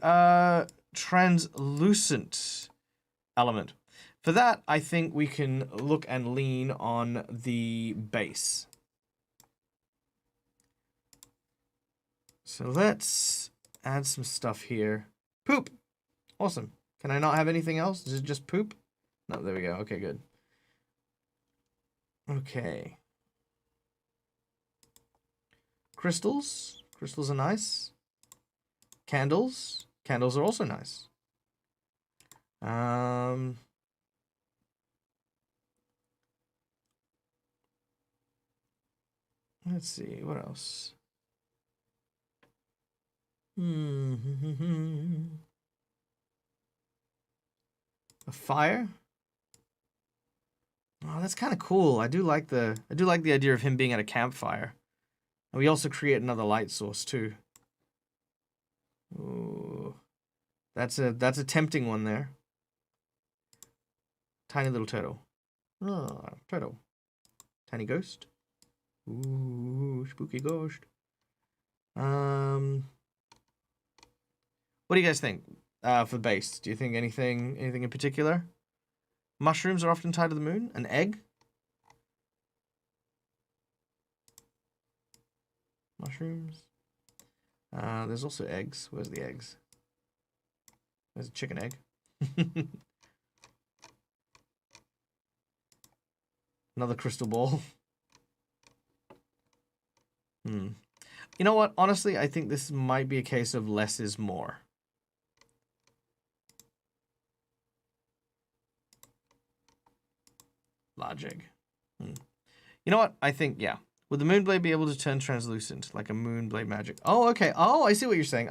Speaker 1: translucent element. For that, I think we can look and lean on the base. So let's add some stuff here. Poop. Awesome. Can I not have anything else? Is it just poop? No, there we go. Okay, good. Okay. Crystals. Crystals are nice. Candles. Candles are also nice. Let's see. What else? A fire? Oh, that's kind of cool. I do like the idea of him being at a campfire. And we also create another light source too. Ooh. That's a tempting one there. Tiny little turtle. Oh, turtle. Tiny ghost. Ooh, spooky ghost. What do you guys think for base? Do you think anything in particular? Mushrooms are often tied to the moon. An egg? Mushrooms. There's also eggs. Where's the eggs? There's a chicken egg. Another crystal ball. You know what? Honestly, I think this might be a case of less is more. Large egg. You know what? I think, yeah. Would the Moonblade be able to turn translucent like a Moonblade magic? Oh, okay. Oh, I see what you're saying.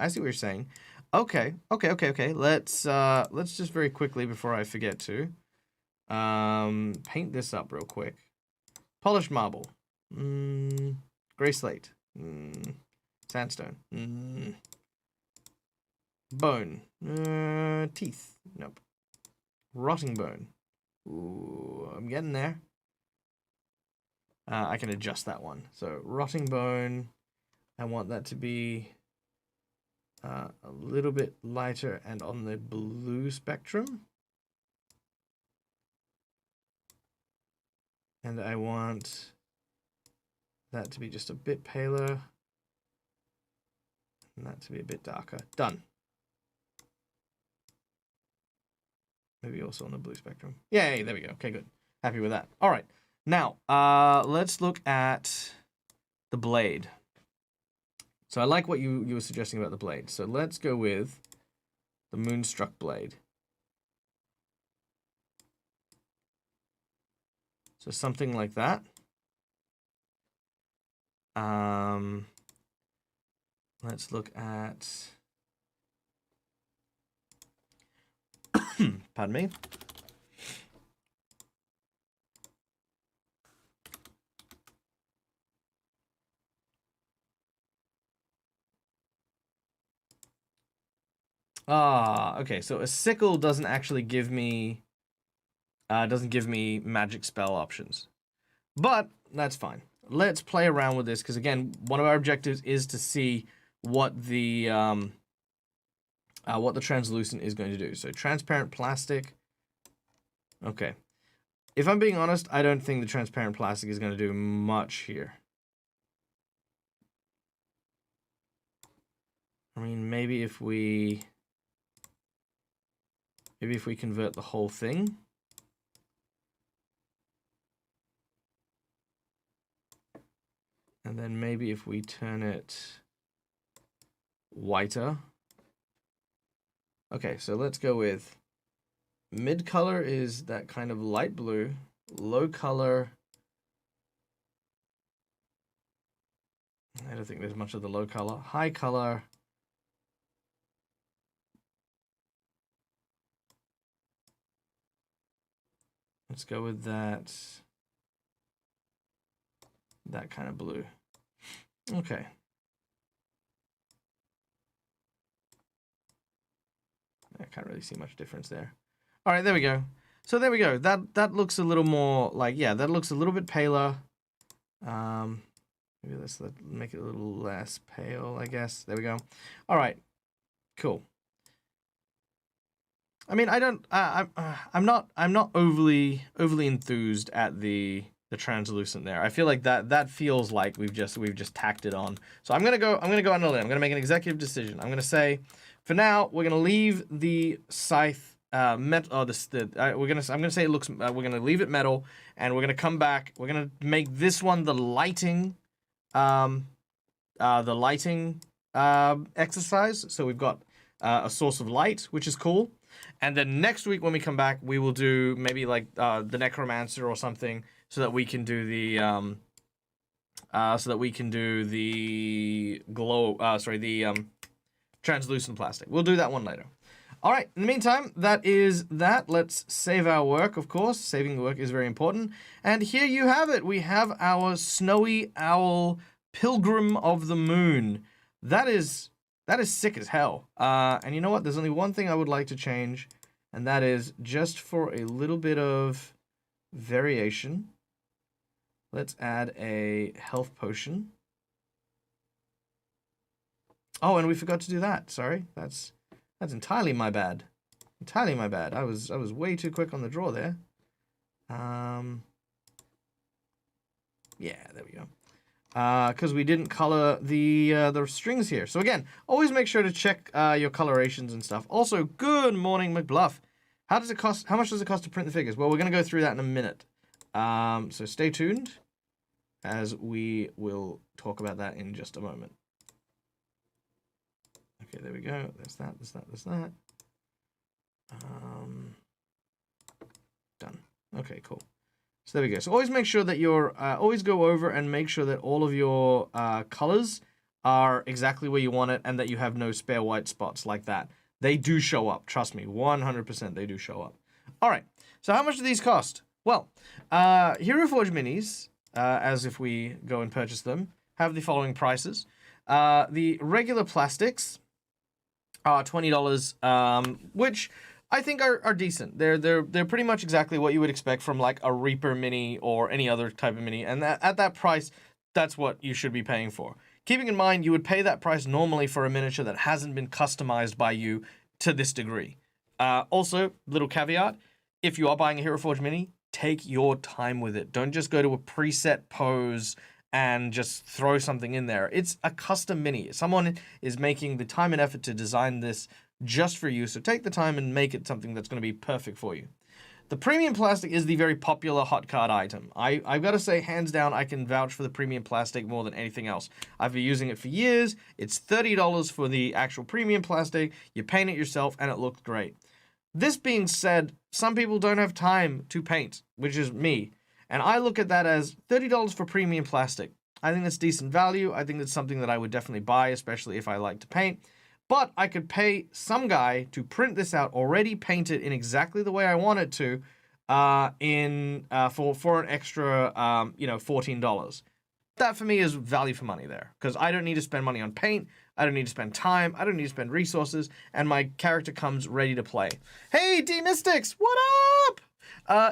Speaker 1: Okay. Let's just very quickly before I forget to paint this up real quick. Polished marble. Gray slate. Sandstone. Bone. Teeth. Nope. Rotting bone. Ooh, I'm getting there. I can adjust that one. So rotting bone, I want that to be a little bit lighter and on the blue spectrum. And I want that to be just a bit paler. And that to be a bit darker. Done. Maybe also on the blue spectrum. Yay, there we go. Okay, good. Happy with that. All right. Now, let's look at the blade. So I like what you were suggesting about the blade. So let's go with the Moonstruck blade. So something like that. Let's look at... Pardon me. Okay, so a sickle doesn't actually give me magic spell options. But that's fine. Let's play around with this because again, one of our objectives is to see what the translucent is going to do. So transparent plastic. Okay. If I'm being honest, I don't think the transparent plastic is going to do much here. I mean, maybe if we convert the whole thing. And then maybe if we turn it whiter. Okay, so let's go with mid color is that kind of light blue, low color. I don't think there's much of the low color. High color. Let's go with that kind of blue. Okay. I can't really see much difference there. All right, there we go. So there we go. That looks a little more like, yeah, that looks a little bit paler. Maybe let's make it a little less pale, I guess. There we go. All right, cool. I mean, I'm not overly enthused at the translucent there. I feel like that feels like we've just tacked it on. So I'm gonna go on a limb. I'm gonna make an executive decision. I'm gonna say, for now, we're gonna leave the scythe metal. I'm gonna say it looks. We're gonna leave it metal, and we're gonna come back. We're gonna make this one the lighting exercise. So we've got a source of light, which is cool. And then next week when we come back, we will do maybe like the necromancer or something, so that we can do the translucent plastic. We'll do that one later. All right. In the meantime, that is that. Let's save our work, of course. Saving the work is very important. And here you have it. We have our snowy owl pilgrim of the moon. That is sick as hell. And you know what? There's only one thing I would like to change, and that is just for a little bit of variation. Let's add a health potion. Oh, and we forgot to do that. Sorry, that's entirely my bad. Entirely my bad. I was way too quick on the draw there. Yeah, there we go. Because we didn't color the strings here. So again, always make sure to check your colorations and stuff. Also, good morning, McBluff. How does it cost? How much does it cost to print the figures? Well, we're gonna go through that in a minute. So stay tuned, as we will talk about that in just a moment. Okay, there we go. There's that. There's that. There's that. Done. Okay, cool. So there we go. So always make sure that you're, always go over and make sure that all of your colors are exactly where you want it and that you have no spare white spots like that. They do show up. Trust me, 100% they do show up. All right. So how much do these cost? Well, Hero Forge Minis, as if we go and purchase them, have the following prices. The regular plastics are $20, which I think are decent. They're pretty much exactly what you would expect from like a Reaper mini or any other type of mini, and at that price, that's what you should be paying for. Keeping in mind, you would pay that price normally for a miniature that hasn't been customized by you to this degree. Also, little caveat: if you are buying a Hero Forge mini, take your time with it. Don't just go to a preset pose and just throw something in there. It's a custom mini. Someone is making the time and effort to design this just for you, so take the time and make it something that's going to be perfect for you. The premium plastic is the very popular hot card item. I've got to say, hands down, I can vouch for the premium plastic more than anything else. I've been using it for years. It's $30 for the actual premium plastic. You paint it yourself, and it looks great. This being said, some people don't have time to paint, which is me. And I look at that as $30 for premium plastic. I think that's decent value. I think that's something that I would definitely buy, especially if I like to paint. But I could pay some guy to print this out, already painted in exactly the way I want it to, for an extra, $14. That for me is value for money there, because I don't need to spend money on paint. I don't need to spend time. I don't need to spend resources, and my character comes ready to play. Hey, D-Mystics, what up?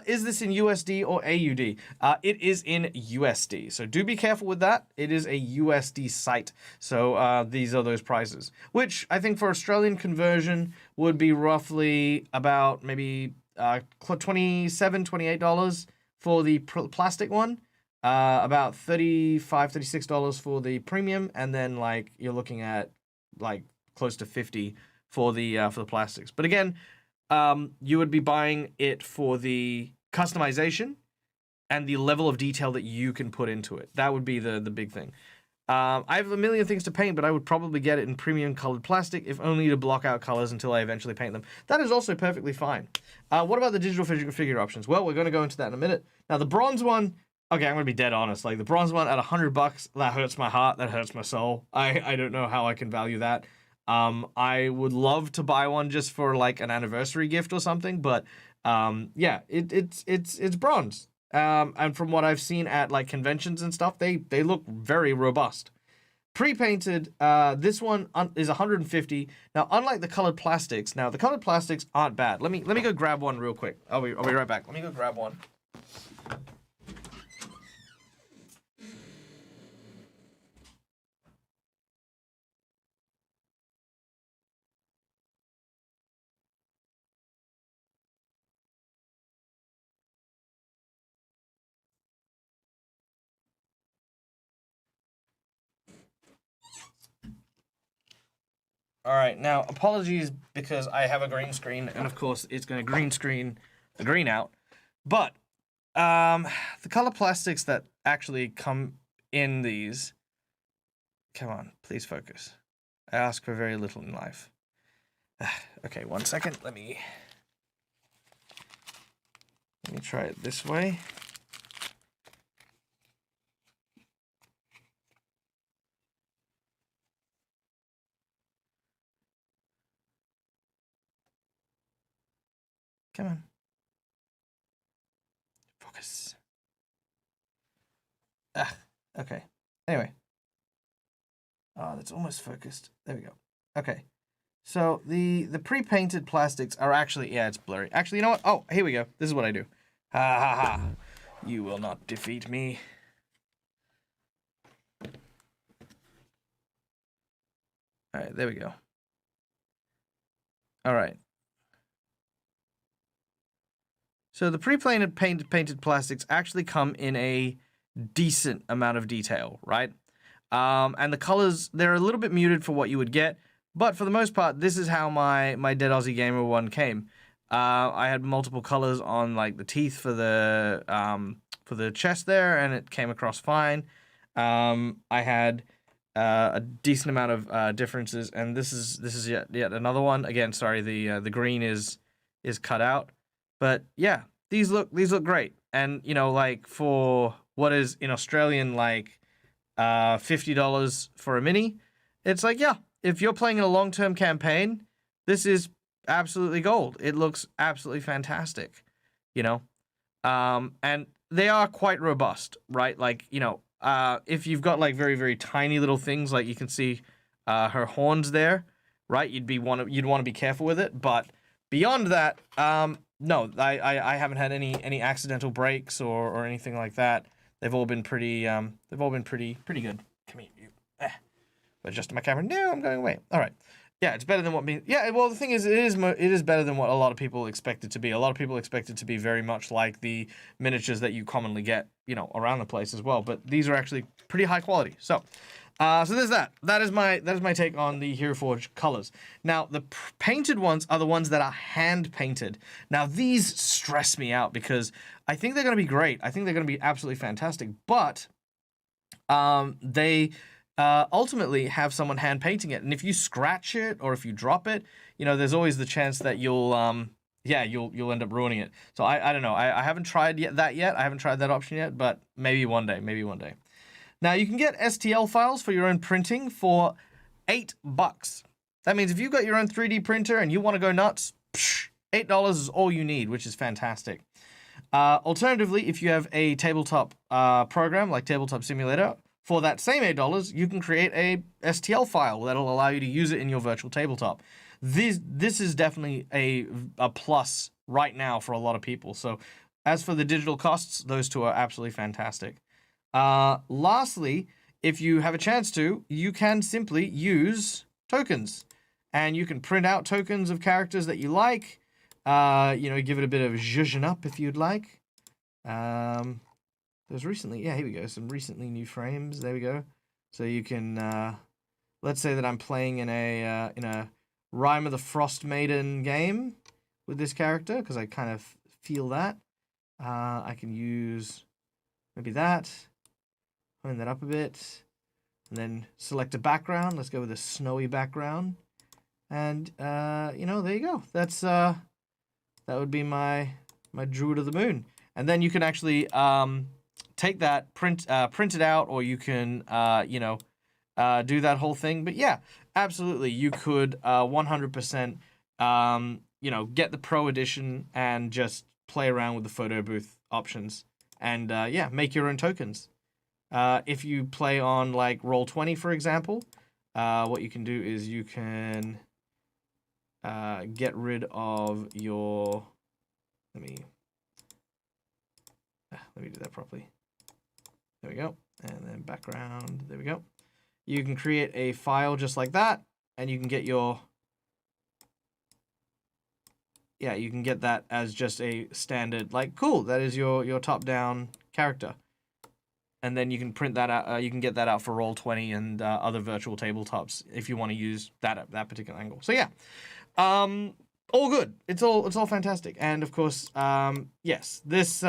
Speaker 1: Is this in USD or AUD? It is in USD, so do be careful with that. It is a USD site, so these are those prices, which I think for Australian conversion would be roughly about maybe $27, $28 for the plastic one, about $35, $36 for the premium, and then like you're looking at like close to $50 for the plastics. But again, you would be buying it for the customization and the level of detail that you can put into it. That would be the big thing. I have a million things to paint, but I would probably get it in premium colored plastic, if only to block out colors until I eventually paint them. That is also perfectly fine. What about the digital figure options? Well, we're going to go into that in a minute. Now, the bronze one, okay, I'm going to be dead honest. Like, the bronze one at $100, that hurts my heart, that hurts my soul. I don't know how I can value that. I would love to buy one just for like an anniversary gift or something, but yeah, it's bronze. And from what I've seen at like conventions and stuff, they look very robust. Pre-painted, this one is $150. Now, unlike the colored plastics, the colored plastics aren't bad. Let me go grab one real quick. I'll be right back. Let me go grab one. All right, now apologies because I have a green screen, and of course it's going to green screen the green out. But the color plastics that actually come in these, come on, please focus. I ask for very little in life. Okay, 1 second. Let me try it this way. Come on. Focus. Okay. Anyway. Oh, that's almost focused. There we go. Okay. So the pre-painted plastics are actually, yeah, it's blurry. Actually, you know what? Oh, here we go. This is what I do. Ha ha ha. You will not defeat me. All right, there we go. All right. So the pre-painted painted plastics actually come in a decent amount of detail, right? And the colors, they're a little bit muted for what you would get, but for the most part, this is how my Dead Aussie Gamer one came. I had multiple colors on like the teeth for the chest there, and it came across fine. I had a decent amount of differences, and this is yet another one. Again, sorry, the green is cut out, but yeah, these look great, and you know, like for what is in Australian like $50 for a mini, it's like, yeah, if you're playing in a long-term campaign, this is absolutely gold. It looks absolutely fantastic, you know. And they are quite robust, right? Like, you know, if you've got like very, very tiny little things, like you can see her horns there, right? You'd want to be careful with it. But beyond that, no, I haven't had any accidental breaks or anything like that. They've all been pretty pretty good. Come here, you. Adjust my camera. No, I'm going away. All right. Yeah, it's better than what me. Yeah, well, the thing is, it is better than what a lot of people expect it to be. A lot of people expect it to be very much like the miniatures that you commonly get, you know, around the place as well. But these are actually pretty high quality. So there's that. That is my take on the Hero Forge colors. Now, the painted ones are the ones that are hand painted. Now, these stress me out because I think they're going to be great. I think they're going to be absolutely fantastic. But they ultimately have someone hand painting it, and if you scratch it or if you drop it, you know, there's always the chance that you'll end up ruining it. So I don't know. I haven't tried that yet. I haven't tried that option yet, but maybe one day. Now you can get STL files for your own printing for $8. That means if you've got your own 3D printer and you want to go nuts, $8 is all you need, which is fantastic. Alternatively, if you have a tabletop program like Tabletop Simulator, for that same $8, you can create a STL file that'll allow you to use it in your virtual tabletop. This is definitely a plus right now for a lot of people. So as for the digital costs, those two are absolutely fantastic. Lastly, if you have a chance to, you can simply use tokens. And you can print out tokens of characters that you like. You know, give it a bit of zhuzhen up if you'd like. There's recently, yeah, here we go, some recently new frames. There we go. So you can, let's say that I'm playing in a Rime of the Frost Maiden game with this character, because I kind of feel that. I can use maybe that, hone that up a bit, and then select a background. Let's go with a snowy background. And, you know, there you go. That's, that would be my Druid of the Moon. And then you can actually, take that, print it out, or you can, you know, do that whole thing. But yeah, absolutely, you could 100%, you know, get the Pro Edition and just play around with the photo booth options, and yeah, make your own tokens. If you play on like Roll20, for example, what you can do is you can get rid of your. Let me do that properly. There we go. And then background. There we go. You can create a file just like that, and you can get your... Yeah, you can get that as just a standard, like, cool, that is your top-down character. And then you can print that out, you can get that out for Roll20 and other virtual tabletops if you want to use that particular angle. So yeah. All good. It's all fantastic. And of course, yes, this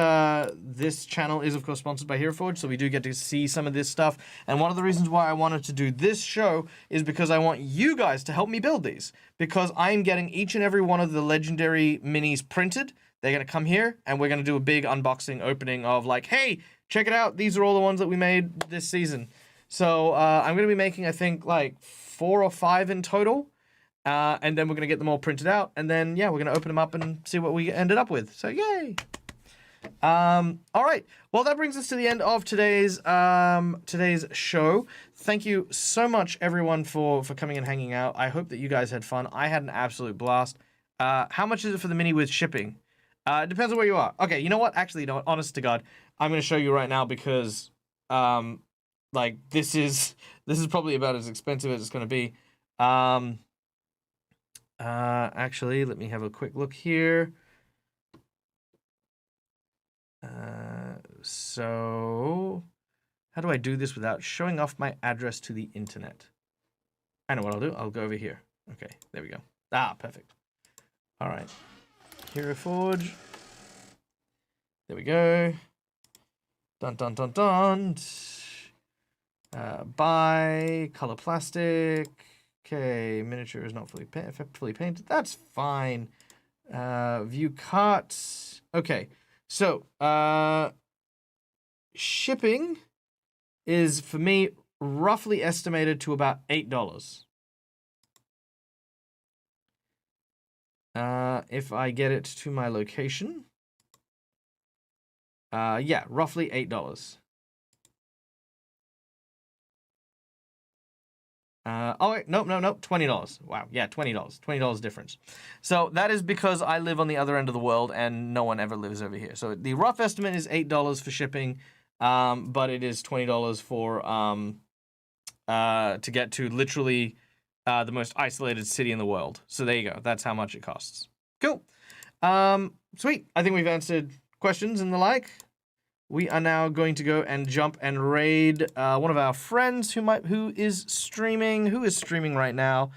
Speaker 1: channel is of course sponsored by Hero Forge, so we do get to see some of this stuff. And one of the reasons why I wanted to do this show is because I want you guys to help me build these, because I'm getting each and every one of the legendary minis printed. They're gonna come here, and we're gonna do a big unboxing opening of like, hey, check it out. These are all the ones that we made this season. So I'm gonna be making, I think, like 4 or 5 in total. And then we're going to get them all printed out, and then, yeah, we're going to open them up and see what we ended up with. So, yay! All right. Well, that brings us to the end of today's show. Thank you so much, everyone, for coming and hanging out. I hope that you guys had fun. I had an absolute blast. How much is it for the mini with shipping? It depends on where you are. Okay, you know what? Actually, you know what? Honest to God, I'm going to show you right now because, like, this is probably about as expensive as it's going to be. Actually, let me have a quick look here. So how do I do this without showing off my address to the internet? I know what I'll do. I'll go over here. Okay, there we go. Ah, perfect. All right. Hero Forge. There we go. Dun, dun, dun, dun. Buy. Color plastic. Okay, miniature is not fully painted. That's fine. View carts. Okay, so shipping is, for me, roughly estimated to about $8. If I get it to my location, yeah, roughly $8. Oh wait, nope, $20. Wow, yeah, $20 difference. So that is because I live on the other end of the world and no one ever lives over here. So the rough estimate is $8 for shipping, but it is $20 for to get to literally the most isolated city in the world. So there you go. That's how much it costs. Cool. Sweet. I think we've answered questions and the like. We are now going to go and jump and raid one of our friends who is streaming right now.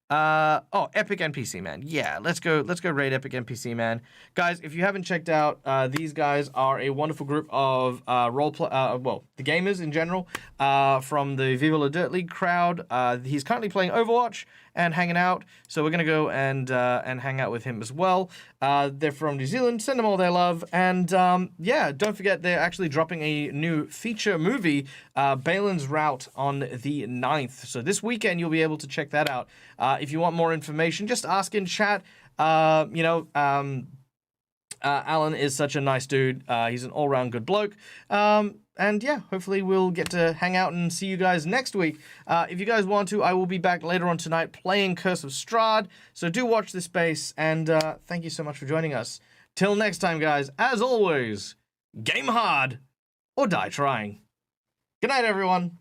Speaker 1: Epic NPC Man. Yeah, let's go raid Epic NPC Man. Guys, if you haven't checked out, these guys are a wonderful group of the gamers in general, from the Viva La Dirt League crowd. He's currently playing Overwatch and hanging out, so we're gonna go and hang out with him as well. They're from New Zealand. Send them all their love, and yeah, don't forget they're actually dropping a new feature movie, Balin's Route, on the 9th. So this weekend you'll be able to check that out. If you want more information, just ask in chat. Alan is such a nice dude. He's an all-round good bloke. And yeah, hopefully we'll get to hang out and see you guys next week. If you guys want to, I will be back later on tonight playing Curse of Strahd. So do watch this space, and thank you so much for joining us. Till next time, guys, as always, game hard or die trying. Good night, everyone.